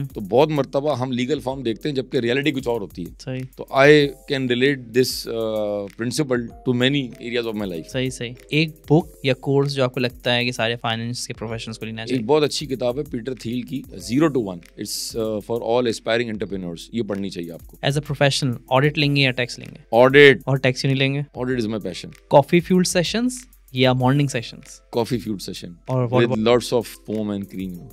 तो बहुत मर्तबा हम लीगल फॉर्म देखते हैं जबकि रियलिटी कुछ और होती है। सही। तो I can relate this principle to many areas of my life. सही। एक बुक या कोर्स जो आपको लगता है कि सारे फाइनेंस के प्रोफेशनल्स को लेना चाहिए? एक बहुत अच्छी किताब है पीटर थील की, 0 to 1, it's for all aspiring entrepreneurs. ये पढ़नी चाहिए आपको। एज अ प्रोफेशनल ऑडिट लेंगे या टैक्स लेंगे? ऑडिट। और टैक्स नहीं लेंगे? Audit is my passion. Coffee fuelled sessions या morning sessions? Coffee fuelled session और with lots of foam and cream, you know.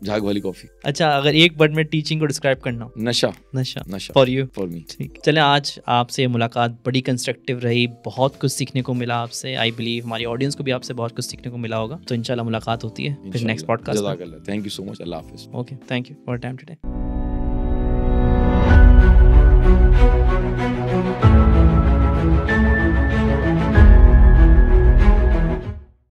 झाग वाली कॉफी। अच्छा, अगर एक वर्ड में टीचिंग को डिस्क्राइब करना हो? नशा। नशा फॉर यू? For me. ठीक, चले आज आपसे मुलाकात बड़ी कंस्ट्रक्टिव रही, बहुत कुछ सीखने को मिला आपसे। आई बिलीव हमारी ऑडियंस को भी आपसे बहुत कुछ सीखने को मिला होगा। तो इंशाल्लाह मुलाकात होती है फिर नेक्स्ट पॉडकास्ट में। Thank you so much. Allah Hafiz. Okay, thank you for time today.